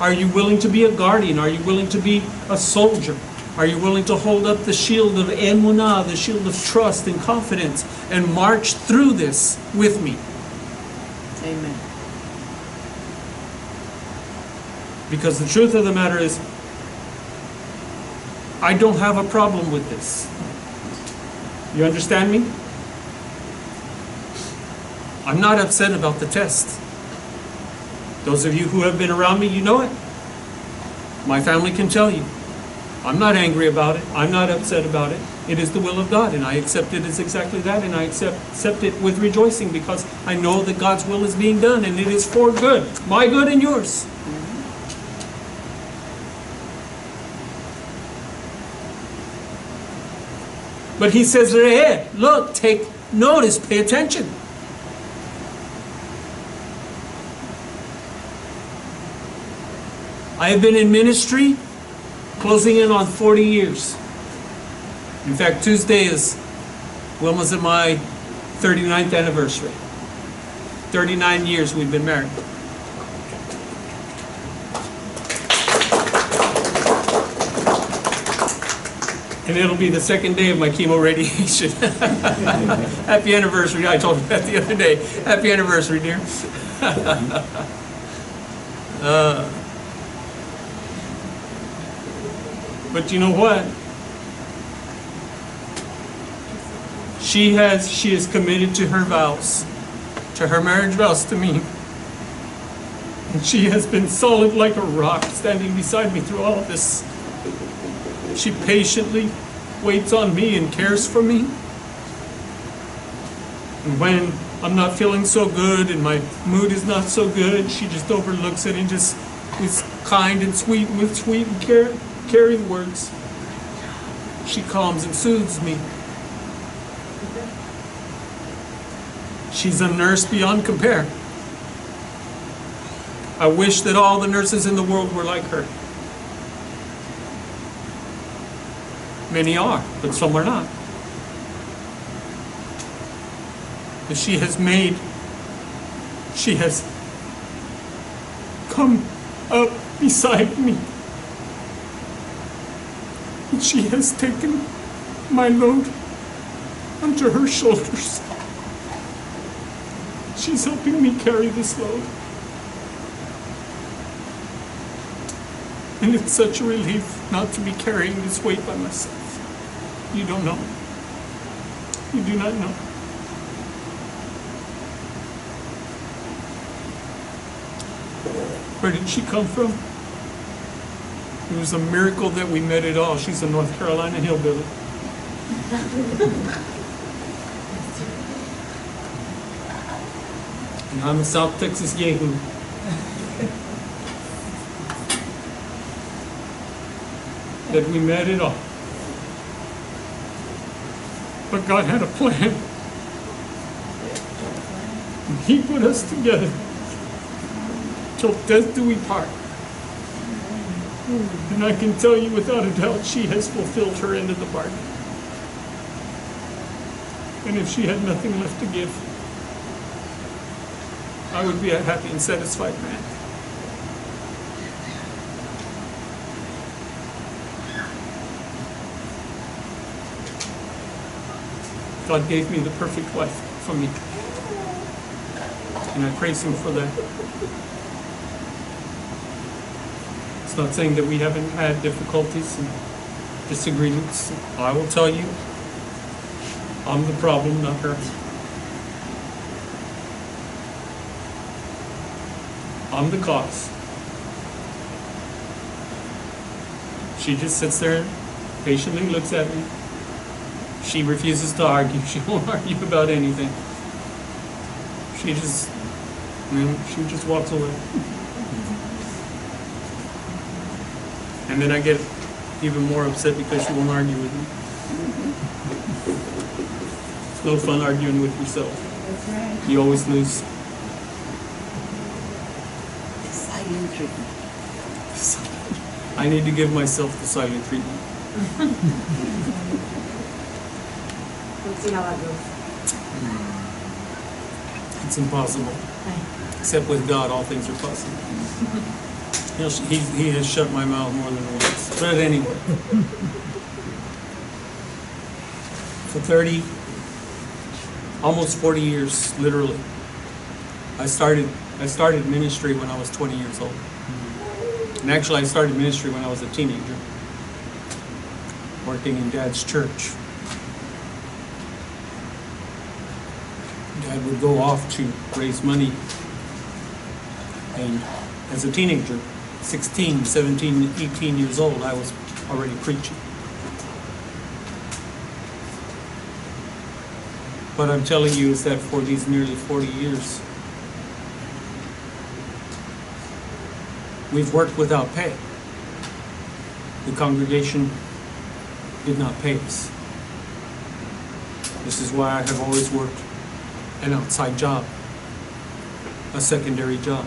Are you willing to be a guardian? Are you willing to be a soldier? Are you willing to hold up the shield of emunah, the shield of trust and confidence, and march through this with me? Amen. Because the truth of the matter is, I don't have a problem with this. You understand me? I'm not upset about the test. Those of you who have been around me, you know it. My family can tell you. I'm not angry about it. I'm not upset about it. It is the will of God, and I accept it as exactly that, and I accept it with rejoicing, because I know that God's will is being done, and it is for good. My good and yours. But He says, hey, look, take notice, pay attention. I have been in ministry closing in on 40 years. In fact, Tuesday is, when was it, my 39th anniversary. 39 years we've been married. And it'll be the second day of my chemo radiation. Happy anniversary. I told you that the other day. Happy anniversary, dear. But you know what? She is committed to her vows, to her marriage vows to me. And she has been solid like a rock, standing beside me through all of this. She patiently waits on me and cares for me. And when I'm not feeling so good and my mood is not so good, she just overlooks it and just is kind and sweet, and with sweet and caring words, she calms and soothes me. She's a nurse beyond compare. I wish that all the nurses in the world were like her. Many are, but some are not. But she has come up beside me. And she has taken my load onto her shoulders. She's helping me carry this load. And it's such a relief not to be carrying this weight by myself. You don't know. You do not know. Where did she come from? It was a miracle that we met at all. She's a North Carolina hillbilly. And I'm a South Texas Yahoo. That we met at all. But God had a plan. And He put us together. Till death do we part. And I can tell you without a doubt, she has fulfilled her end of the bargain. And if she had nothing left to give, I would be a happy and satisfied man. God gave me the perfect wife. from me. And I praise Him for that. It's not saying that we haven't had difficulties and disagreements. I will tell you, I'm the problem, not her. I'm the cause. She just sits there and patiently looks at me. She refuses to argue. She won't argue about anything. She just, she just walks away. And then I get even more upset because she won't argue with me. It's no fun arguing with yourself. That's right. You always lose. Silent treatment. I need to give myself the silent treatment. We'll see how that goes. It's impossible. Except with God, all things are possible. He has shut my mouth more than once. But anyway, for 30, almost 40 years, literally, I started ministry when I was 20 years old. And actually, I started ministry when I was a teenager, working in Dad's church. Dad would go off to raise money, and as a teenager, 16, 17, 18 years old, I was already preaching. What I'm telling you is that for these nearly 40 years, we've worked without pay. The congregation did not pay us. This is why I have always worked an outside job, a secondary job.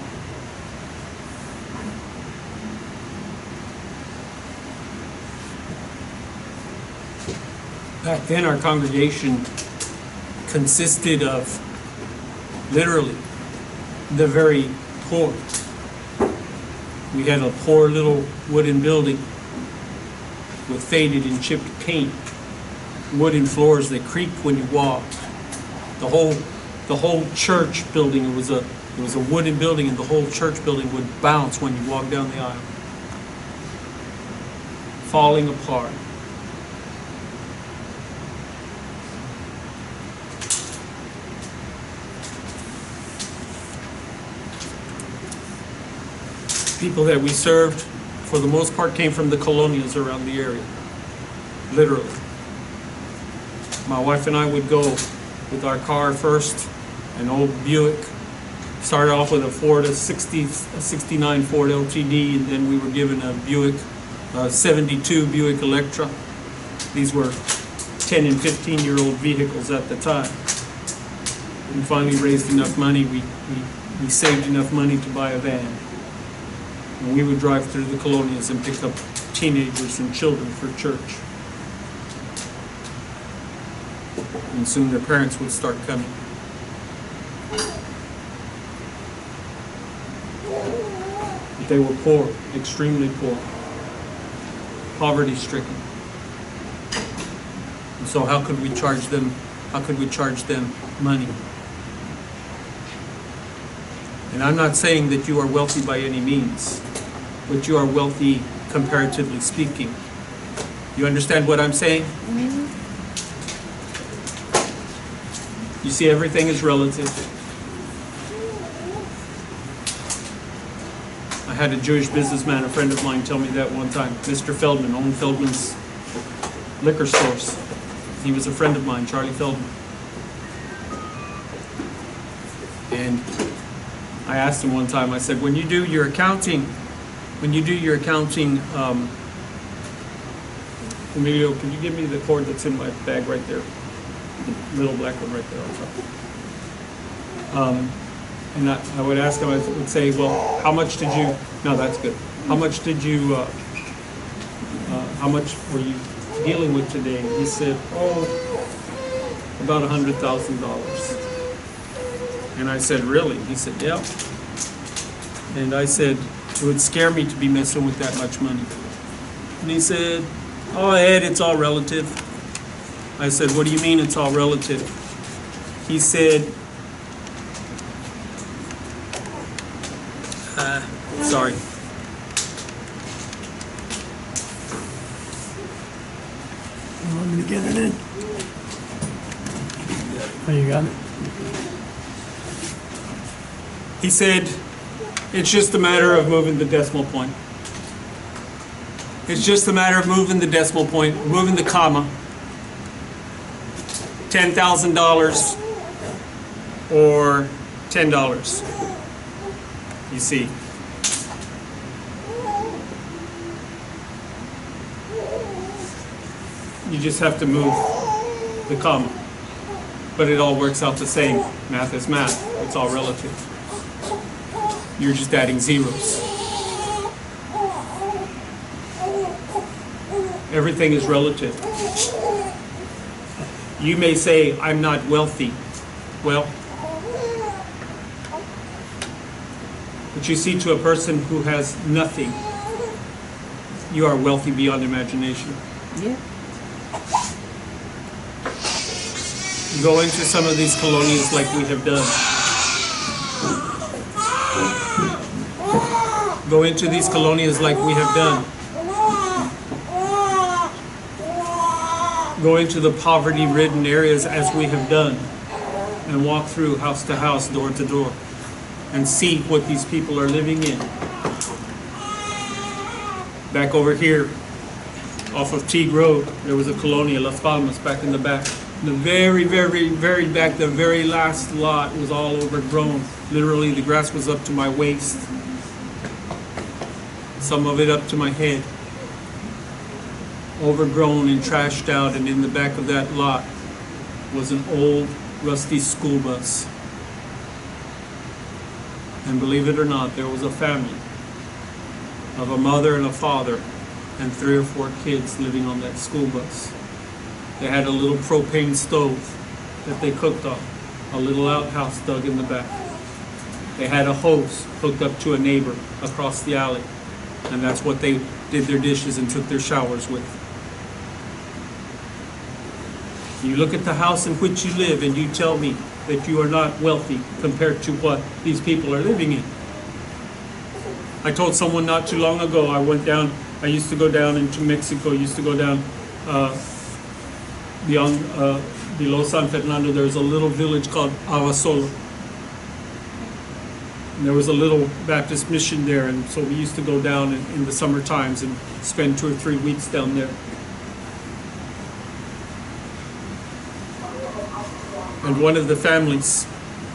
Back then, our congregation consisted of literally the very poor. We had a poor little wooden building with faded and chipped paint, wooden floors that creaked when you walked. The whole church building, it was a wooden building, and the whole church building would bounce when you walked down the aisle. Falling apart. People that we served, for the most part, came from the colonials around the area. Literally. My wife and I would go with our car first, an old Buick. Started off with a 69 Ford LTD, and then we were given a Buick, 72 Buick Electra. These were 10 and 15-year-old vehicles at the time. We finally raised enough money, we saved enough money to buy a van. And we would drive through the colonials and pick up teenagers and children for church. And soon their parents would start coming. But they were poor, extremely poor, poverty-stricken. And so how could we charge them? How could we charge them money? And I'm not saying that you are wealthy by any means, but you are wealthy comparatively speaking. You understand what I'm saying? You see, everything is relative. I had a Jewish businessman, a friend of mine, tell me that one time. Mr. Feldman owned Feldman's liquor stores. He was a friend of mine, Charlie Feldman. And I asked him one time, I said, when you do your accounting, Emilio, can you give me the cord that's in my bag right there? The little black one right there on top. And I would ask him, I would say, well, how much did you, no, that's good. How much did you, how much were you dealing with today? He said, about $100,000. And I said, really? He said, yeah. And I said, it would scare me to be messing with that much money. And he said, oh, Ed, it's all relative. I said, what do you mean it's all relative? He said, sorry. You want me to get it in? Oh, you got it? He said, it's just a matter of moving the decimal point. It's just a matter of moving the decimal point, moving the comma. $10,000 or $10. You see. You just have to move the comma. But it all works out the same. Math is math. It's all relative. You're just adding zeros. Everything is relative. You may say, I'm not wealthy. Well, but you see, to a person who has nothing, you are wealthy beyond imagination. Yeah. Go into some of these colonias like we have done. Go into these colonias like we have done. Go into the poverty-ridden areas as we have done, and walk through house to house, door to door, and see what these people are living in. Back over here, off of Teague Road, there was a colonia, Las Palmas, back in the back. The very, very, very back, the very last lot was all overgrown. Literally, the grass was up to my waist. Some of it up to my head. Overgrown and trashed out, and in the back of that lot was an old, rusty school bus. And believe it or not, there was a family of a mother and a father and 3 or 4 kids living on that school bus. They had a little propane stove that they cooked on, a little outhouse dug in the back. They had a hose hooked up to a neighbor across the alley, and that's what they did their dishes and took their showers with. You look at the house in which you live and you tell me that you are not wealthy compared to what these people are living in. I told someone not too long ago, I used to go down into Mexico, used to go down beyond below San Fernando. There's a little village called Avasolo. And there was a little Baptist mission there, and so we used to go down in the summer times and spend 2 or 3 weeks down there. And one of the families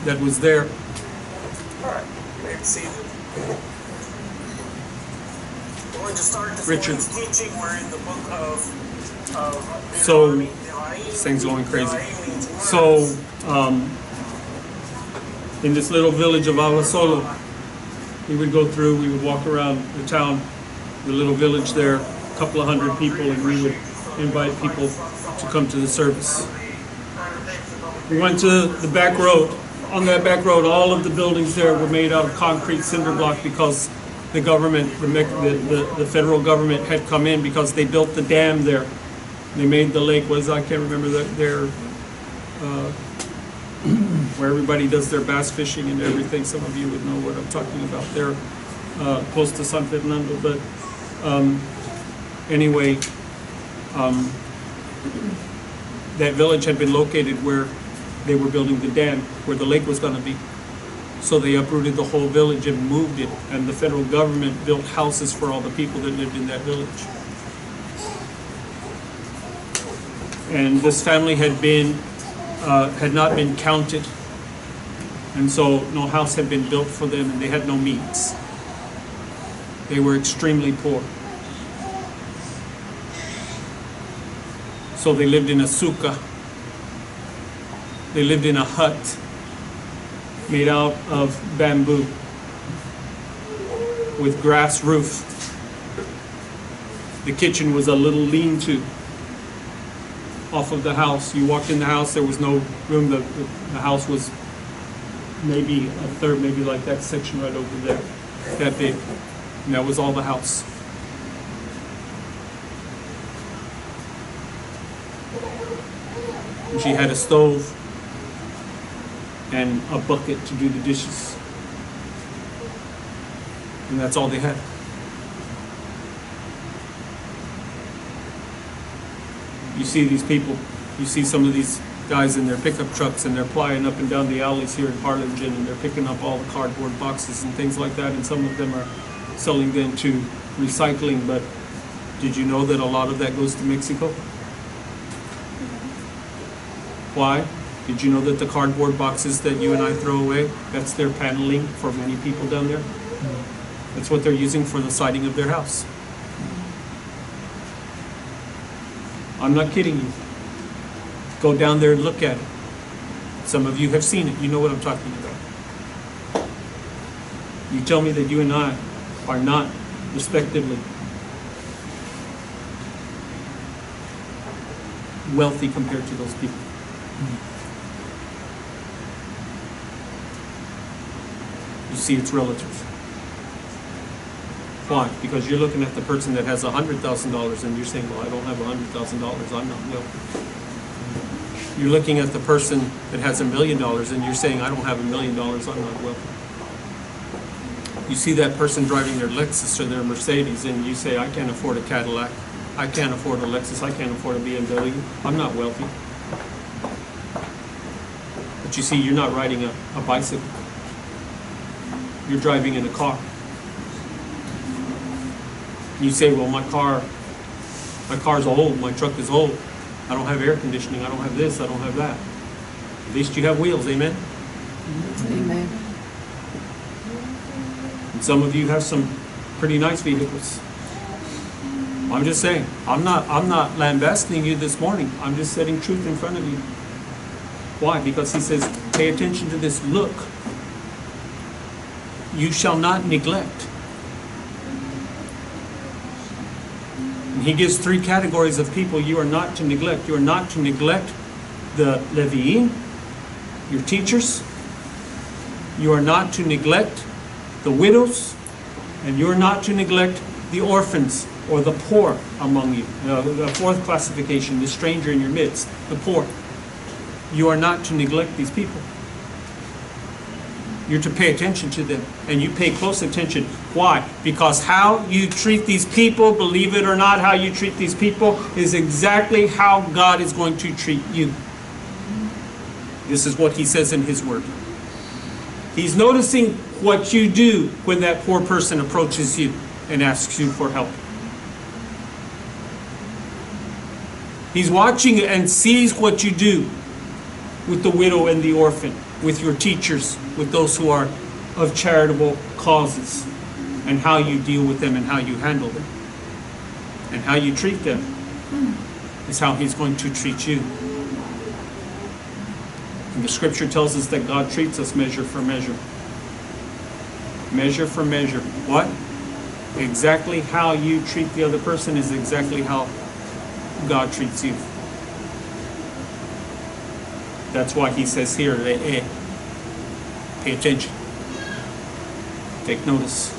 that was there, Richard. So, this thing's going crazy. So, in this little village of Avasolo, we would go through, we would walk around the town, the little village there, a couple of hundred people, and we would invite people to come to the service. We went to the back road. On that back road, all of the buildings there were made out of concrete cinder block because the government, the federal government had come in because they built the dam there. They made the lake, I can't remember where everybody does their bass fishing and everything. Some of you would know what I'm talking about there, close to San Fernando. But anyway, that village had been located where they were building the dam, where the lake was going to be. So they uprooted the whole village and moved it, and the federal government built houses for all the people that lived in that village. And this family had not been counted, and so no house had been built for them, and they had no means. They were extremely poor. So they lived in a suka. They lived in a hut made out of bamboo with grass roof. The kitchen was a little lean-to off of the house. You walked in the house, there was no room. The house was maybe a third, maybe like that section right over there, that big. And that was all the house. And she had a stove and a bucket to do the dishes. And that's all they had. You see these people, you see some of these guys in their pickup trucks and they're flying up and down the alleys here in Harlingen and they're picking up all the cardboard boxes and things like that, and some of them are selling them to recycling. But did you know that a lot of that goes to Mexico? Why? Did you know that the cardboard boxes that you and I throw away, that's their paneling for many people down there? That's what they're using for the siding of their house. I'm not kidding you. Go down there and look at it. Some of you have seen it. You know what I'm talking about. You tell me that you and I are not, respectively, wealthy compared to those people. You see, it's relative. Why? Because you're looking at the person that has $100,000 and you're saying, well, I don't have $100,000, I'm not wealthy. You're looking at the person that has $1 million and you're saying, I don't have $1 million, I'm not wealthy. You see that person driving their Lexus or their Mercedes and you say, I can't afford a Cadillac, I can't afford a Lexus, I can't afford a BMW, I'm not wealthy. But you see, you're not riding a bicycle. You're driving in a car. You say, well, my car's old, my truck is old. I don't have air conditioning, I don't have this, I don't have that. At least you have wheels, amen? Amen. And some of you have some pretty nice vehicles. I'm just saying, I'm not lambasting you this morning. I'm just setting truth in front of you. Why? Because he says, pay attention to this. Look, you shall not neglect. And he gives three categories of people you are not to neglect. You are not to neglect the Levi'im, your teachers. You are not to neglect the widows. And you are not to neglect the orphans or the poor among you. The fourth classification, the stranger in your midst, the poor. You are not to neglect these people. You're to pay attention to them, and you pay close attention. Why? Because how you treat these people, believe it or not, how you treat these people is exactly how God is going to treat you. This is what he says in his word. He's noticing what you do when that poor person approaches you and asks you for help. He's watching and sees what you do with the widow and the orphan, with your teachers, with those who are of charitable causes, and how you deal with them and how you handle them. And how you treat them is how he's going to treat you. And the scripture tells us that God treats us measure for measure. Measure for measure. What? Exactly how you treat the other person is exactly how God treats you. That's why he says here, pay attention. Take notice.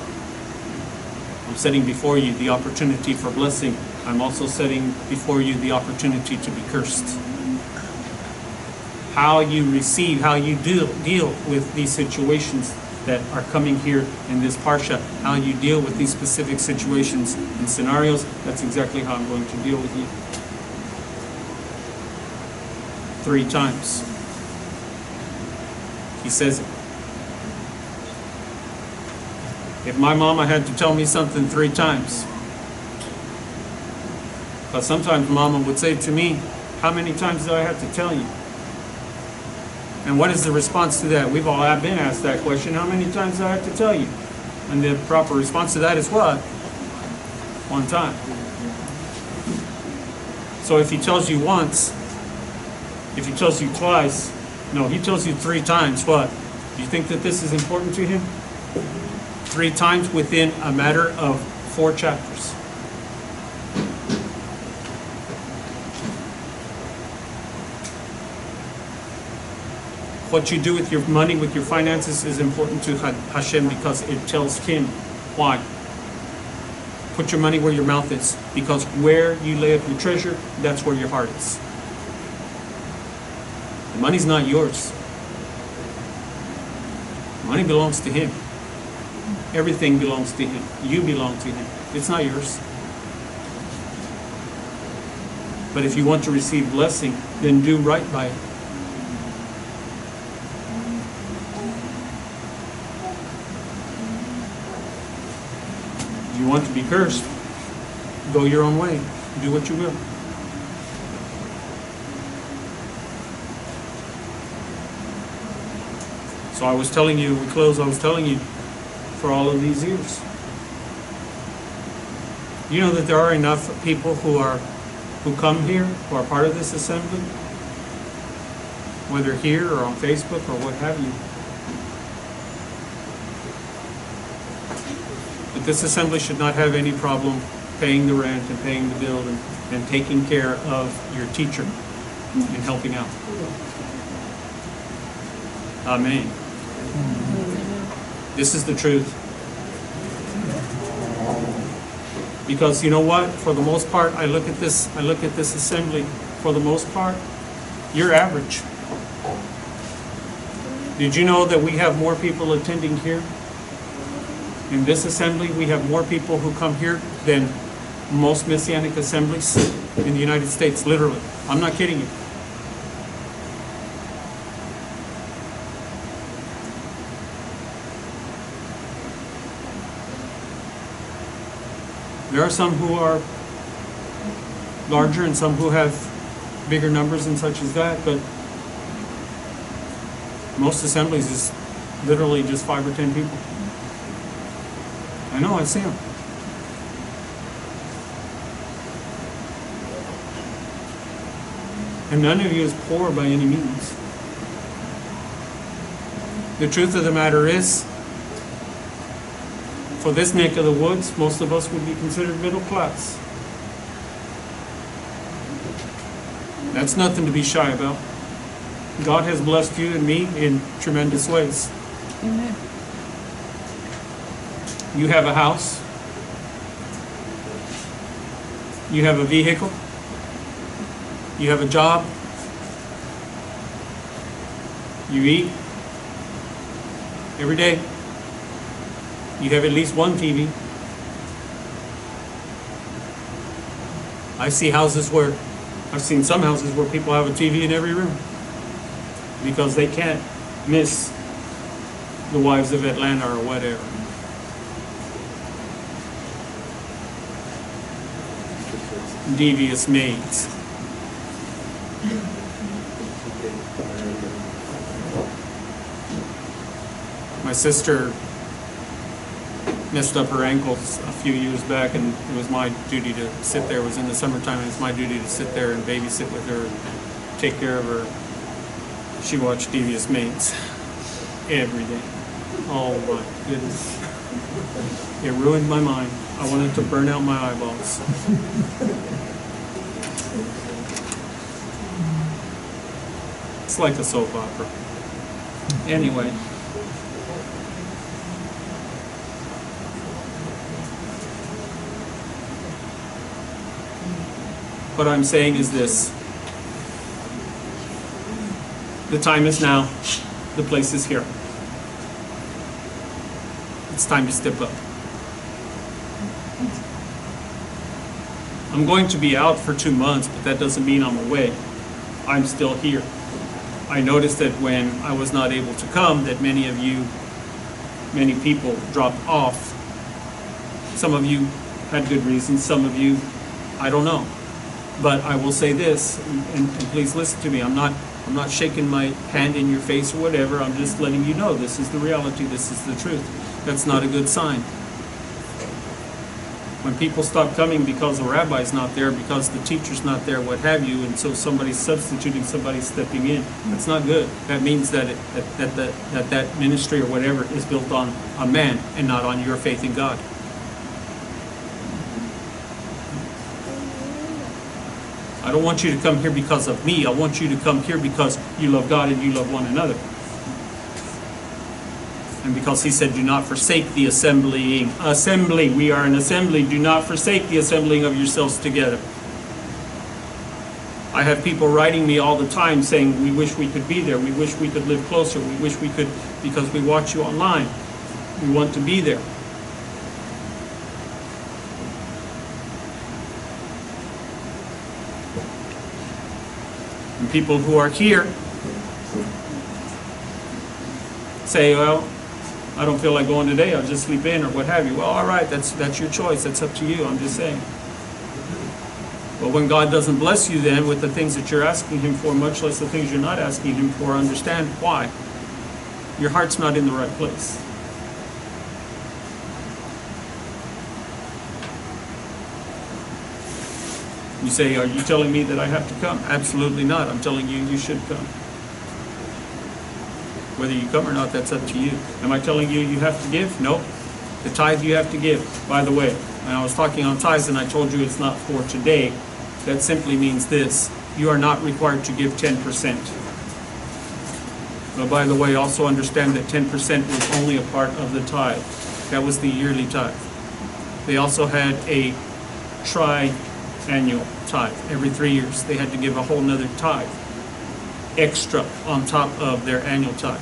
I'm setting before you the opportunity for blessing. I'm also setting before you the opportunity to be cursed. How you receive, how you deal with these situations that are coming here in this parsha, how you deal with these specific situations and scenarios, that's exactly how I'm going to deal with you. 3 times. He says it. If my mama had to tell me something 3 times, because sometimes mama would say to me, how many times do I have to tell you? And what is the response to that? We've all been asked that question, how many times do I have to tell you? And the proper response to that is what? 1 time. So if he tells you once, if he tells you twice, no, he tells you 3 times, what? Do you think that this is important to him? 3 times within a matter of 4 chapters. What you do with your money, with your finances, is important to Hashem because it tells him why. Put your money where your mouth is, because where you lay up your treasure, that's where your heart is. The money's not yours. Money belongs to him. Everything belongs to him. You belong to him. It's not yours. But if you want to receive blessing, then do right by it. If you want to be cursed, go your own way. Do what you will. So I was telling you, we close, I was telling you, for all of these years. You know that there are enough people who come here, who are part of this assembly, whether here or on Facebook or what have you. But this assembly should not have any problem paying the rent and paying the bill and taking care of your teacher and helping out. Amen. This is the truth. Because you know what? For the most part, I look at this assembly, for the most part, you're average. Did you know that we have more people attending here? In this assembly, we have more people who come here than most Messianic assemblies in the United States, literally. I'm not kidding you. There are some who are larger and some who have bigger numbers and such as that, but most assemblies is literally just 5 or 10 people. I know, I see them. And none of you is poor by any means. The truth of the matter is, for this neck of the woods, most of us would be considered middle class. That's nothing to be shy about. God has blessed you and me in tremendous ways. Amen. You have a house. You have a vehicle. You have a job. You eat every day. You have at least one TV. I've seen some houses where people have a TV in every room because they can't miss the Wives of Atlanta or whatever. Devious maids. My sister messed up her ankles a few years back, and it was my duty to sit there. It was in the summertime, and it's my duty to sit there and babysit with her and take care of her. She watched Devious Maids every day. Oh my goodness. It ruined my mind. I wanted to burn out my eyeballs. It's like a soap opera. Anyway. What I'm saying is this. The time is now. The place is here. It's time to step up. I'm going to be out for 2 months, but that doesn't mean I'm away. I'm still here. I noticed that when I was not able to come, that many people dropped off. Some of you had good reasons, some of you, I don't know. But I will say this, and please listen to me. I'm not shaking my hand in your face or whatever. I'm just letting you know this is the reality. This is the truth. That's not a good sign. When people stop coming because the rabbi's not there, because the teacher's not there, what have you, and so somebody's substituting, somebody's stepping in, that's not good. That means that that ministry or whatever is built on a man and not on your faith in God. I don't want you to come here because of me. I want you to come here because you love God and you love one another. And because he said, do not forsake the assembling. Assembly, we are an assembly. Do not forsake the assembling of yourselves together. I have people writing me all the time saying, we wish we could be there, we wish we could live closer, we wish we could, because we watch you online. We want to be there. And people who are here say, well, I don't feel like going today, I'll just sleep in or what have you. Well, all right, that's your choice, that's up to you, I'm just saying. But when God doesn't bless you then with the things that you're asking Him for, much less the things you're not asking Him for, understand why. Your heart's not in the right place. You say, are you telling me that I have to come? Absolutely not. I'm telling you, you should come. Whether you come or not, that's up to you. Am I telling you you have to give? No. The tithe you have to give. By the way, when I was talking on tithes and I told you it's not for today, that simply means this. You are not required to give 10%. But by the way, also understand that 10% was only a part of the tithe. That was the yearly tithe. They also had a tri-annual tithe. Every 3 years, they had to give a whole nother tithe extra on top of their annual tithe.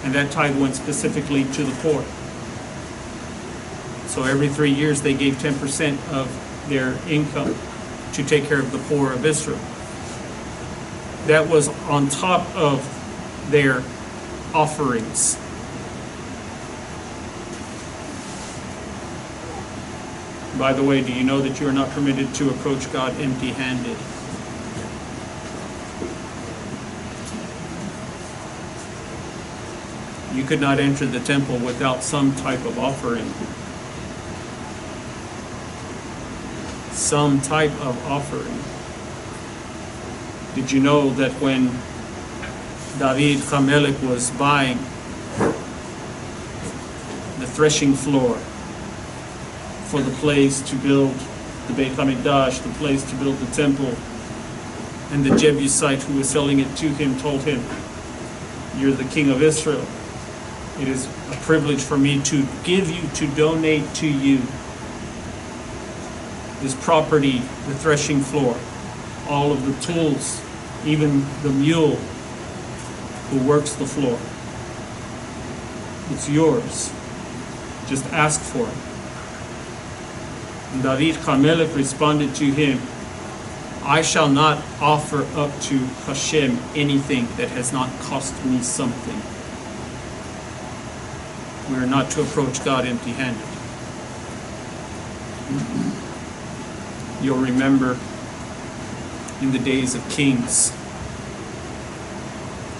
And that tithe went specifically to the poor. So every 3 years they gave 10% of their income to take care of the poor of Israel. That was on top of their offerings. By the way, do you know that you are not permitted to approach God empty-handed? You could not enter the temple without some type of offering. Some type of offering. Did you know that when David HaMelech was buying the threshing floor for the place to build the Beit HaMikdash, the place to build the temple, and the Jebusite who was selling it to him told him, "You're the king of Israel. It is a privilege for me to give you, to donate to you this property, the threshing floor, all of the tools, even the mule who works the floor. It's yours. Just ask for it." And David HaMelech responded to him, "I shall not offer up to Hashem anything that has not cost me something." We are not to approach God empty-handed. You'll remember in the days of kings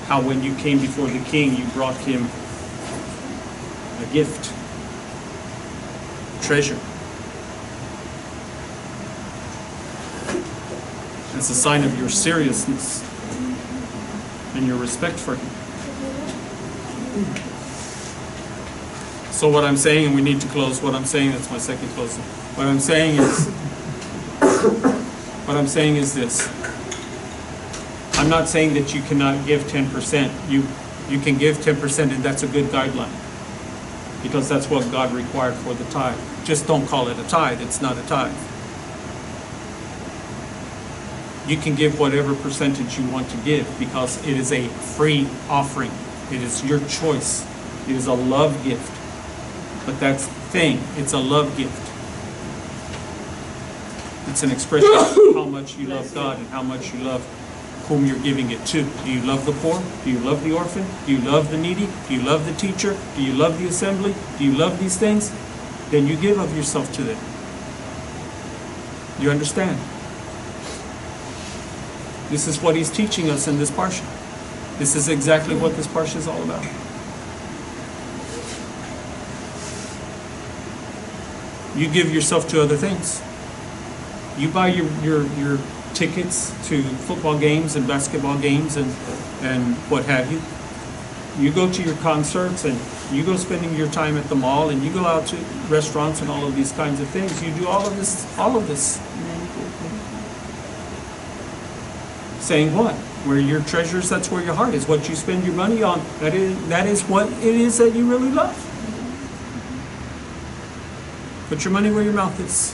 how when you came before the king, you brought him a gift, treasure. It's a sign of your seriousness and your respect for him. So what I'm saying, and we need to close, what I'm saying, that's my second closing. What I'm saying is this. I'm not saying that you cannot give 10%. You can give 10% and that's a good guideline. Because that's what God required for the tithe. Just don't call it a tithe, it's not a tithe. You can give whatever percentage you want to give because it is a free offering. It is your choice. It is a love gift. But that's the thing, it's a love gift. It's an expression of how much you love God and how much you love whom you're giving it to. Do you love the poor? Do you love the orphan? Do you love the needy? Do you love the teacher? Do you love the assembly? Do you love these things? Then you give of yourself to them. You understand? This is what he's teaching us in this parsha. This is exactly what this parsha is all about. You give yourself to other things. You buy your tickets to football games and basketball games and what have you. You go to your concerts and you go spending your time at the mall and you go out to restaurants and all of these kinds of things. You do all of this. Saying what? Where your treasures, that's where your heart is. What you spend your money on, that is what it is that you really love. Put your money where your mouth is.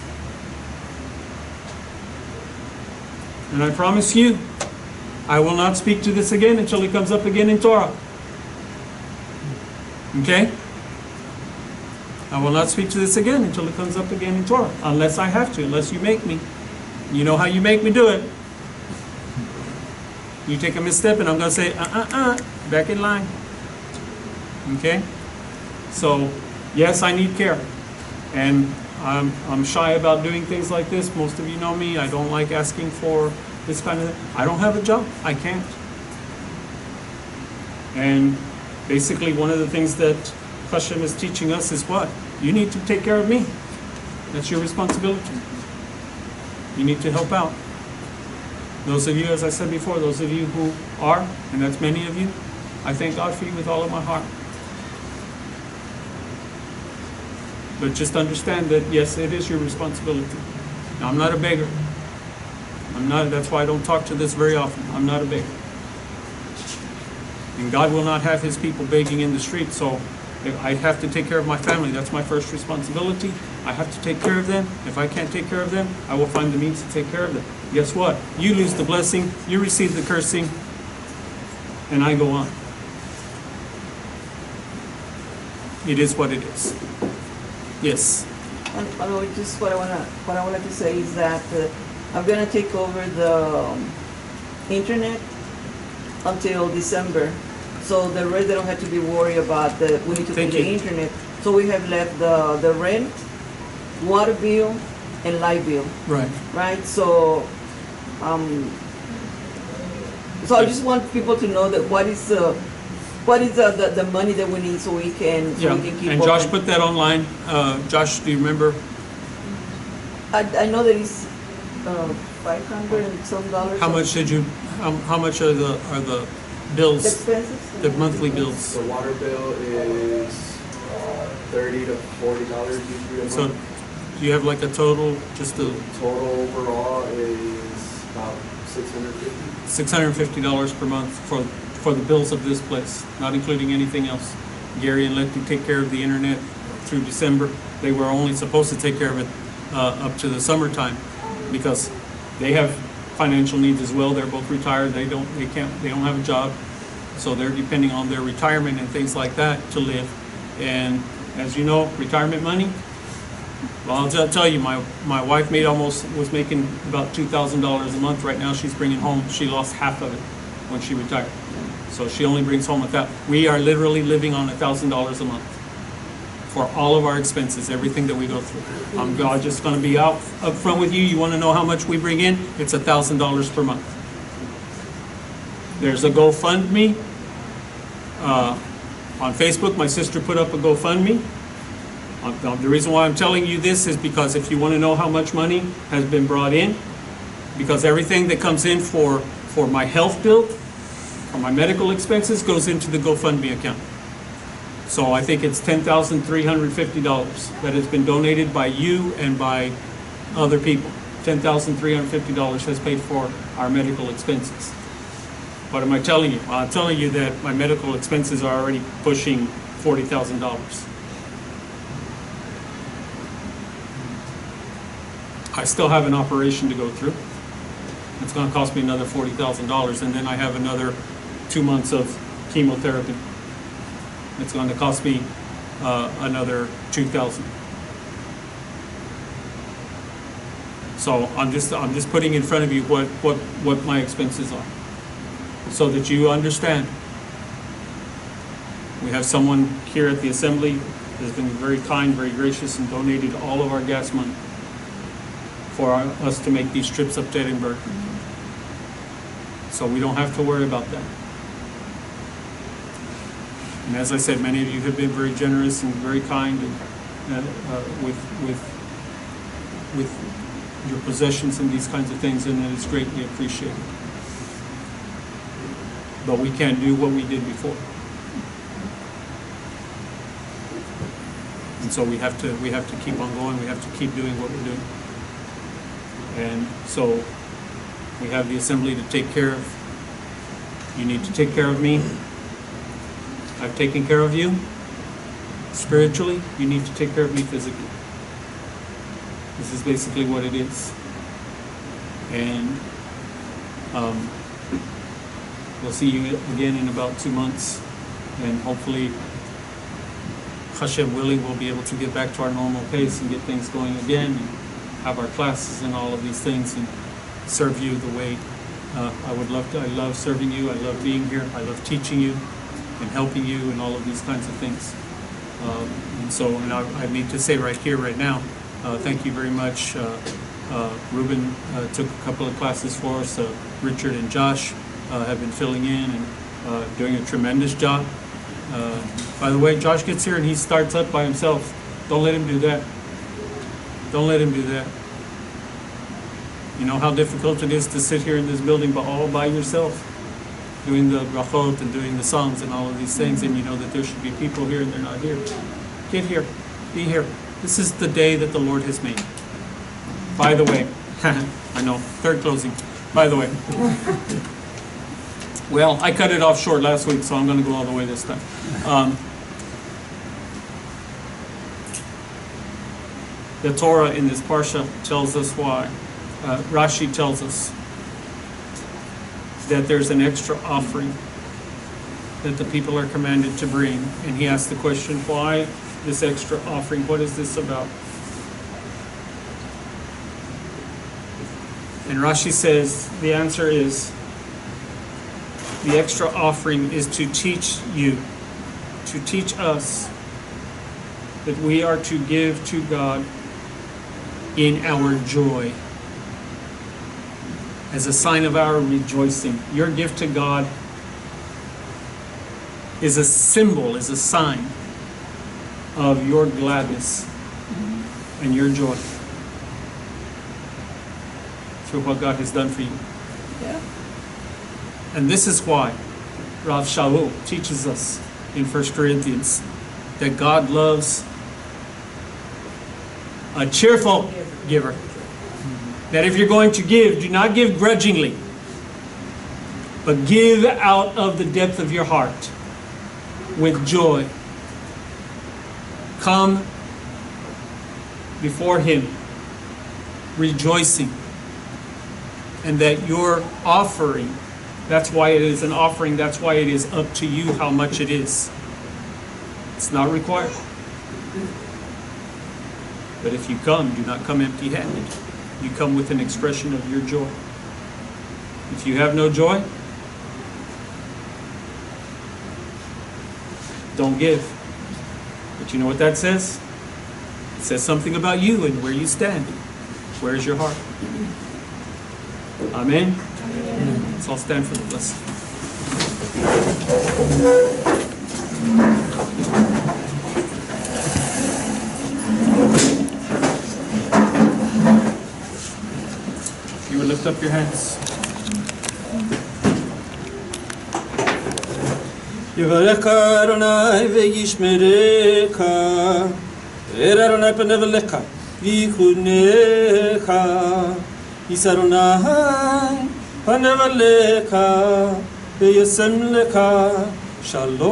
And I promise you, I will not speak to this again until it comes up again in Torah. Okay? I will not speak to this again until it comes up again in Torah. Unless I have to, unless you make me. You know how you make me do it. You take a misstep and I'm going to say, back in line. Okay? So, yes, I need care. And I'm shy about doing things like this. Most of you know me. I don't like asking for this kind of thing. I don't have a job. I can't. And basically one of the things that Hashem is teaching us is what? You need to take care of me. That's your responsibility. You need to help out. Those of you, as I said before, those of you who are, and that's many of you, I thank God for you with all of my heart. But just understand that, yes, it is your responsibility. Now, I'm not a beggar. That's why I don't talk to this very often. I'm not a beggar. And God will not have his people begging in the street, so I have to take care of my family. That's my first responsibility. I have to take care of them. If I can't take care of them, I will find the means to take care of them. Guess what? You lose the blessing, you receive the cursing, and I go on. It is what it is. Yes. And just what I wanted to say is that I'm gonna take over the internet until December, so the rest they don't have to be worried about we need to pay the internet. So we have left the rent, water bill, and light bill. Right. Right. So so I just want people to know that what is the money that we need so we can keep. And Josh put that online. Josh, do you remember? I know that it's $500 and some dollars. How much did you? How much are the bills? Expenses? The monthly bills. The water bill is $30 to $40 usually a month. So, do you have like a total? Just the Total overall is about $650. $650 per month for the bills of this place, not including anything else. Gary and Letty take care of the internet through December. They were only supposed to take care of it up to the summertime because they have financial needs as well. They're both retired. They don't have a job, so they're depending on their retirement and things like that to live. And as you know, retirement money. Well, I'll tell you, my wife was making about $2,000 a month. Right now, she's bringing home. She lost half of it when she retired, so she only brings home $1,000. We are literally living on $1,000 a month for all of our expenses, everything that we go through. I'm just going to be up front with you. You want to know how much we bring in? It's $1,000 per month. There's a GoFundMe on Facebook. My sister put up a GoFundMe. The reason why I'm telling you this is because if you want to know how much money has been brought in, because everything that comes in for my health bill, for my medical expenses, goes into the GoFundMe account. So I think it's $10,350 that has been donated by you and by other people. $10,350 has paid for our medical expenses. What am I telling you? Well, I'm telling you that my medical expenses are already pushing $40,000. I still have an operation to go through. It's going to cost me another $40,000, and then I have another 2 months of chemotherapy. It's going to cost me another $2,000. So I'm just putting in front of you what my expenses are, so that you understand. We have someone here at the assembly that has been very kind, very gracious, and donated all of our gas money for us to make these trips up to Edinburgh. So we don't have to worry about that. And as I said, many of you have been very generous and very kind and, with your possessions and these kinds of things, and that is greatly appreciated. But we can't do what we did before. And so we have to keep on going. We have to keep doing what we're doing. And so we have the assembly to take care of. You need to take care of me. I've taken care of you spiritually. You need to take care of me physically. This is basically what it is. And We'll see you again in about 2 months, and hopefully, Hashem willing, we'll be able to get back to our normal pace and get things going again, and have our classes and all of these things, and serve you the way I would love to. I love serving you. I love being here. I love teaching you and helping you and all of these kinds of things. And I need to say right here, right now, thank you very much. Ruben took a couple of classes for us. Richard and Josh have been filling in and doing a tremendous job. By the way, Josh gets here and he starts up by himself. Don't let him do that. Don't let him do that. You know how difficult it is to sit here in this building all by yourself, doing the brachot and doing the songs and all of these things, and you know that there should be people here and they're not here. Get here. Be here. This is the day that the Lord has made. By the way, I know, third closing. By the way. Well, I cut it off short last week, so I'm going to go all the way this time. The Torah in this parsha tells us why. Rashi tells us that there's an extra offering that the people are commanded to bring. And he asks the question, why this extra offering? What is this about? And Rashi says the answer is, the extra offering is to teach you, to teach us that we are to give to God in our joy, as a sign of our rejoicing. Your gift to God is a symbol, is a sign of your gladness and your joy through what God has done for you. Yeah. And this is why Rav Shaul teaches us in 1 Corinthians that God loves a cheerful giver. That if you're going to give, do not give grudgingly, but give out of the depth of your heart with joy. Come before Him rejoicing, and that your offering, that's why it is an offering, that's why it is up to you how much it is. It's not required. But if you come, do not come empty-handed. You come with an expression of your joy. If you have no joy, don't give. But you know what that says? It says something about you and where you stand. Where is your heart? Amen? Amen. Let's all stand for the blessing. You would lift up your hands. Yivareka Adonai ve'yishmereka, Adonai panav elecha v'yichunecha, Yis'Adonai panav elecha ve'yasem lecha shalom.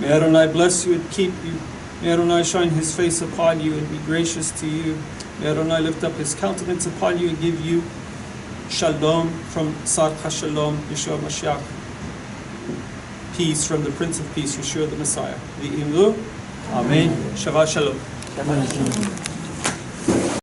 May Adonai bless you and keep you. May Adonai shine His face upon you and be gracious to you. May Adonai lift up His countenance upon you and give you shalom from Sar HaShalom, Yeshua Mashiach. Peace from the Prince of Peace, Yeshua the Messiah. V'imru. Amen. Shabbat Shalom.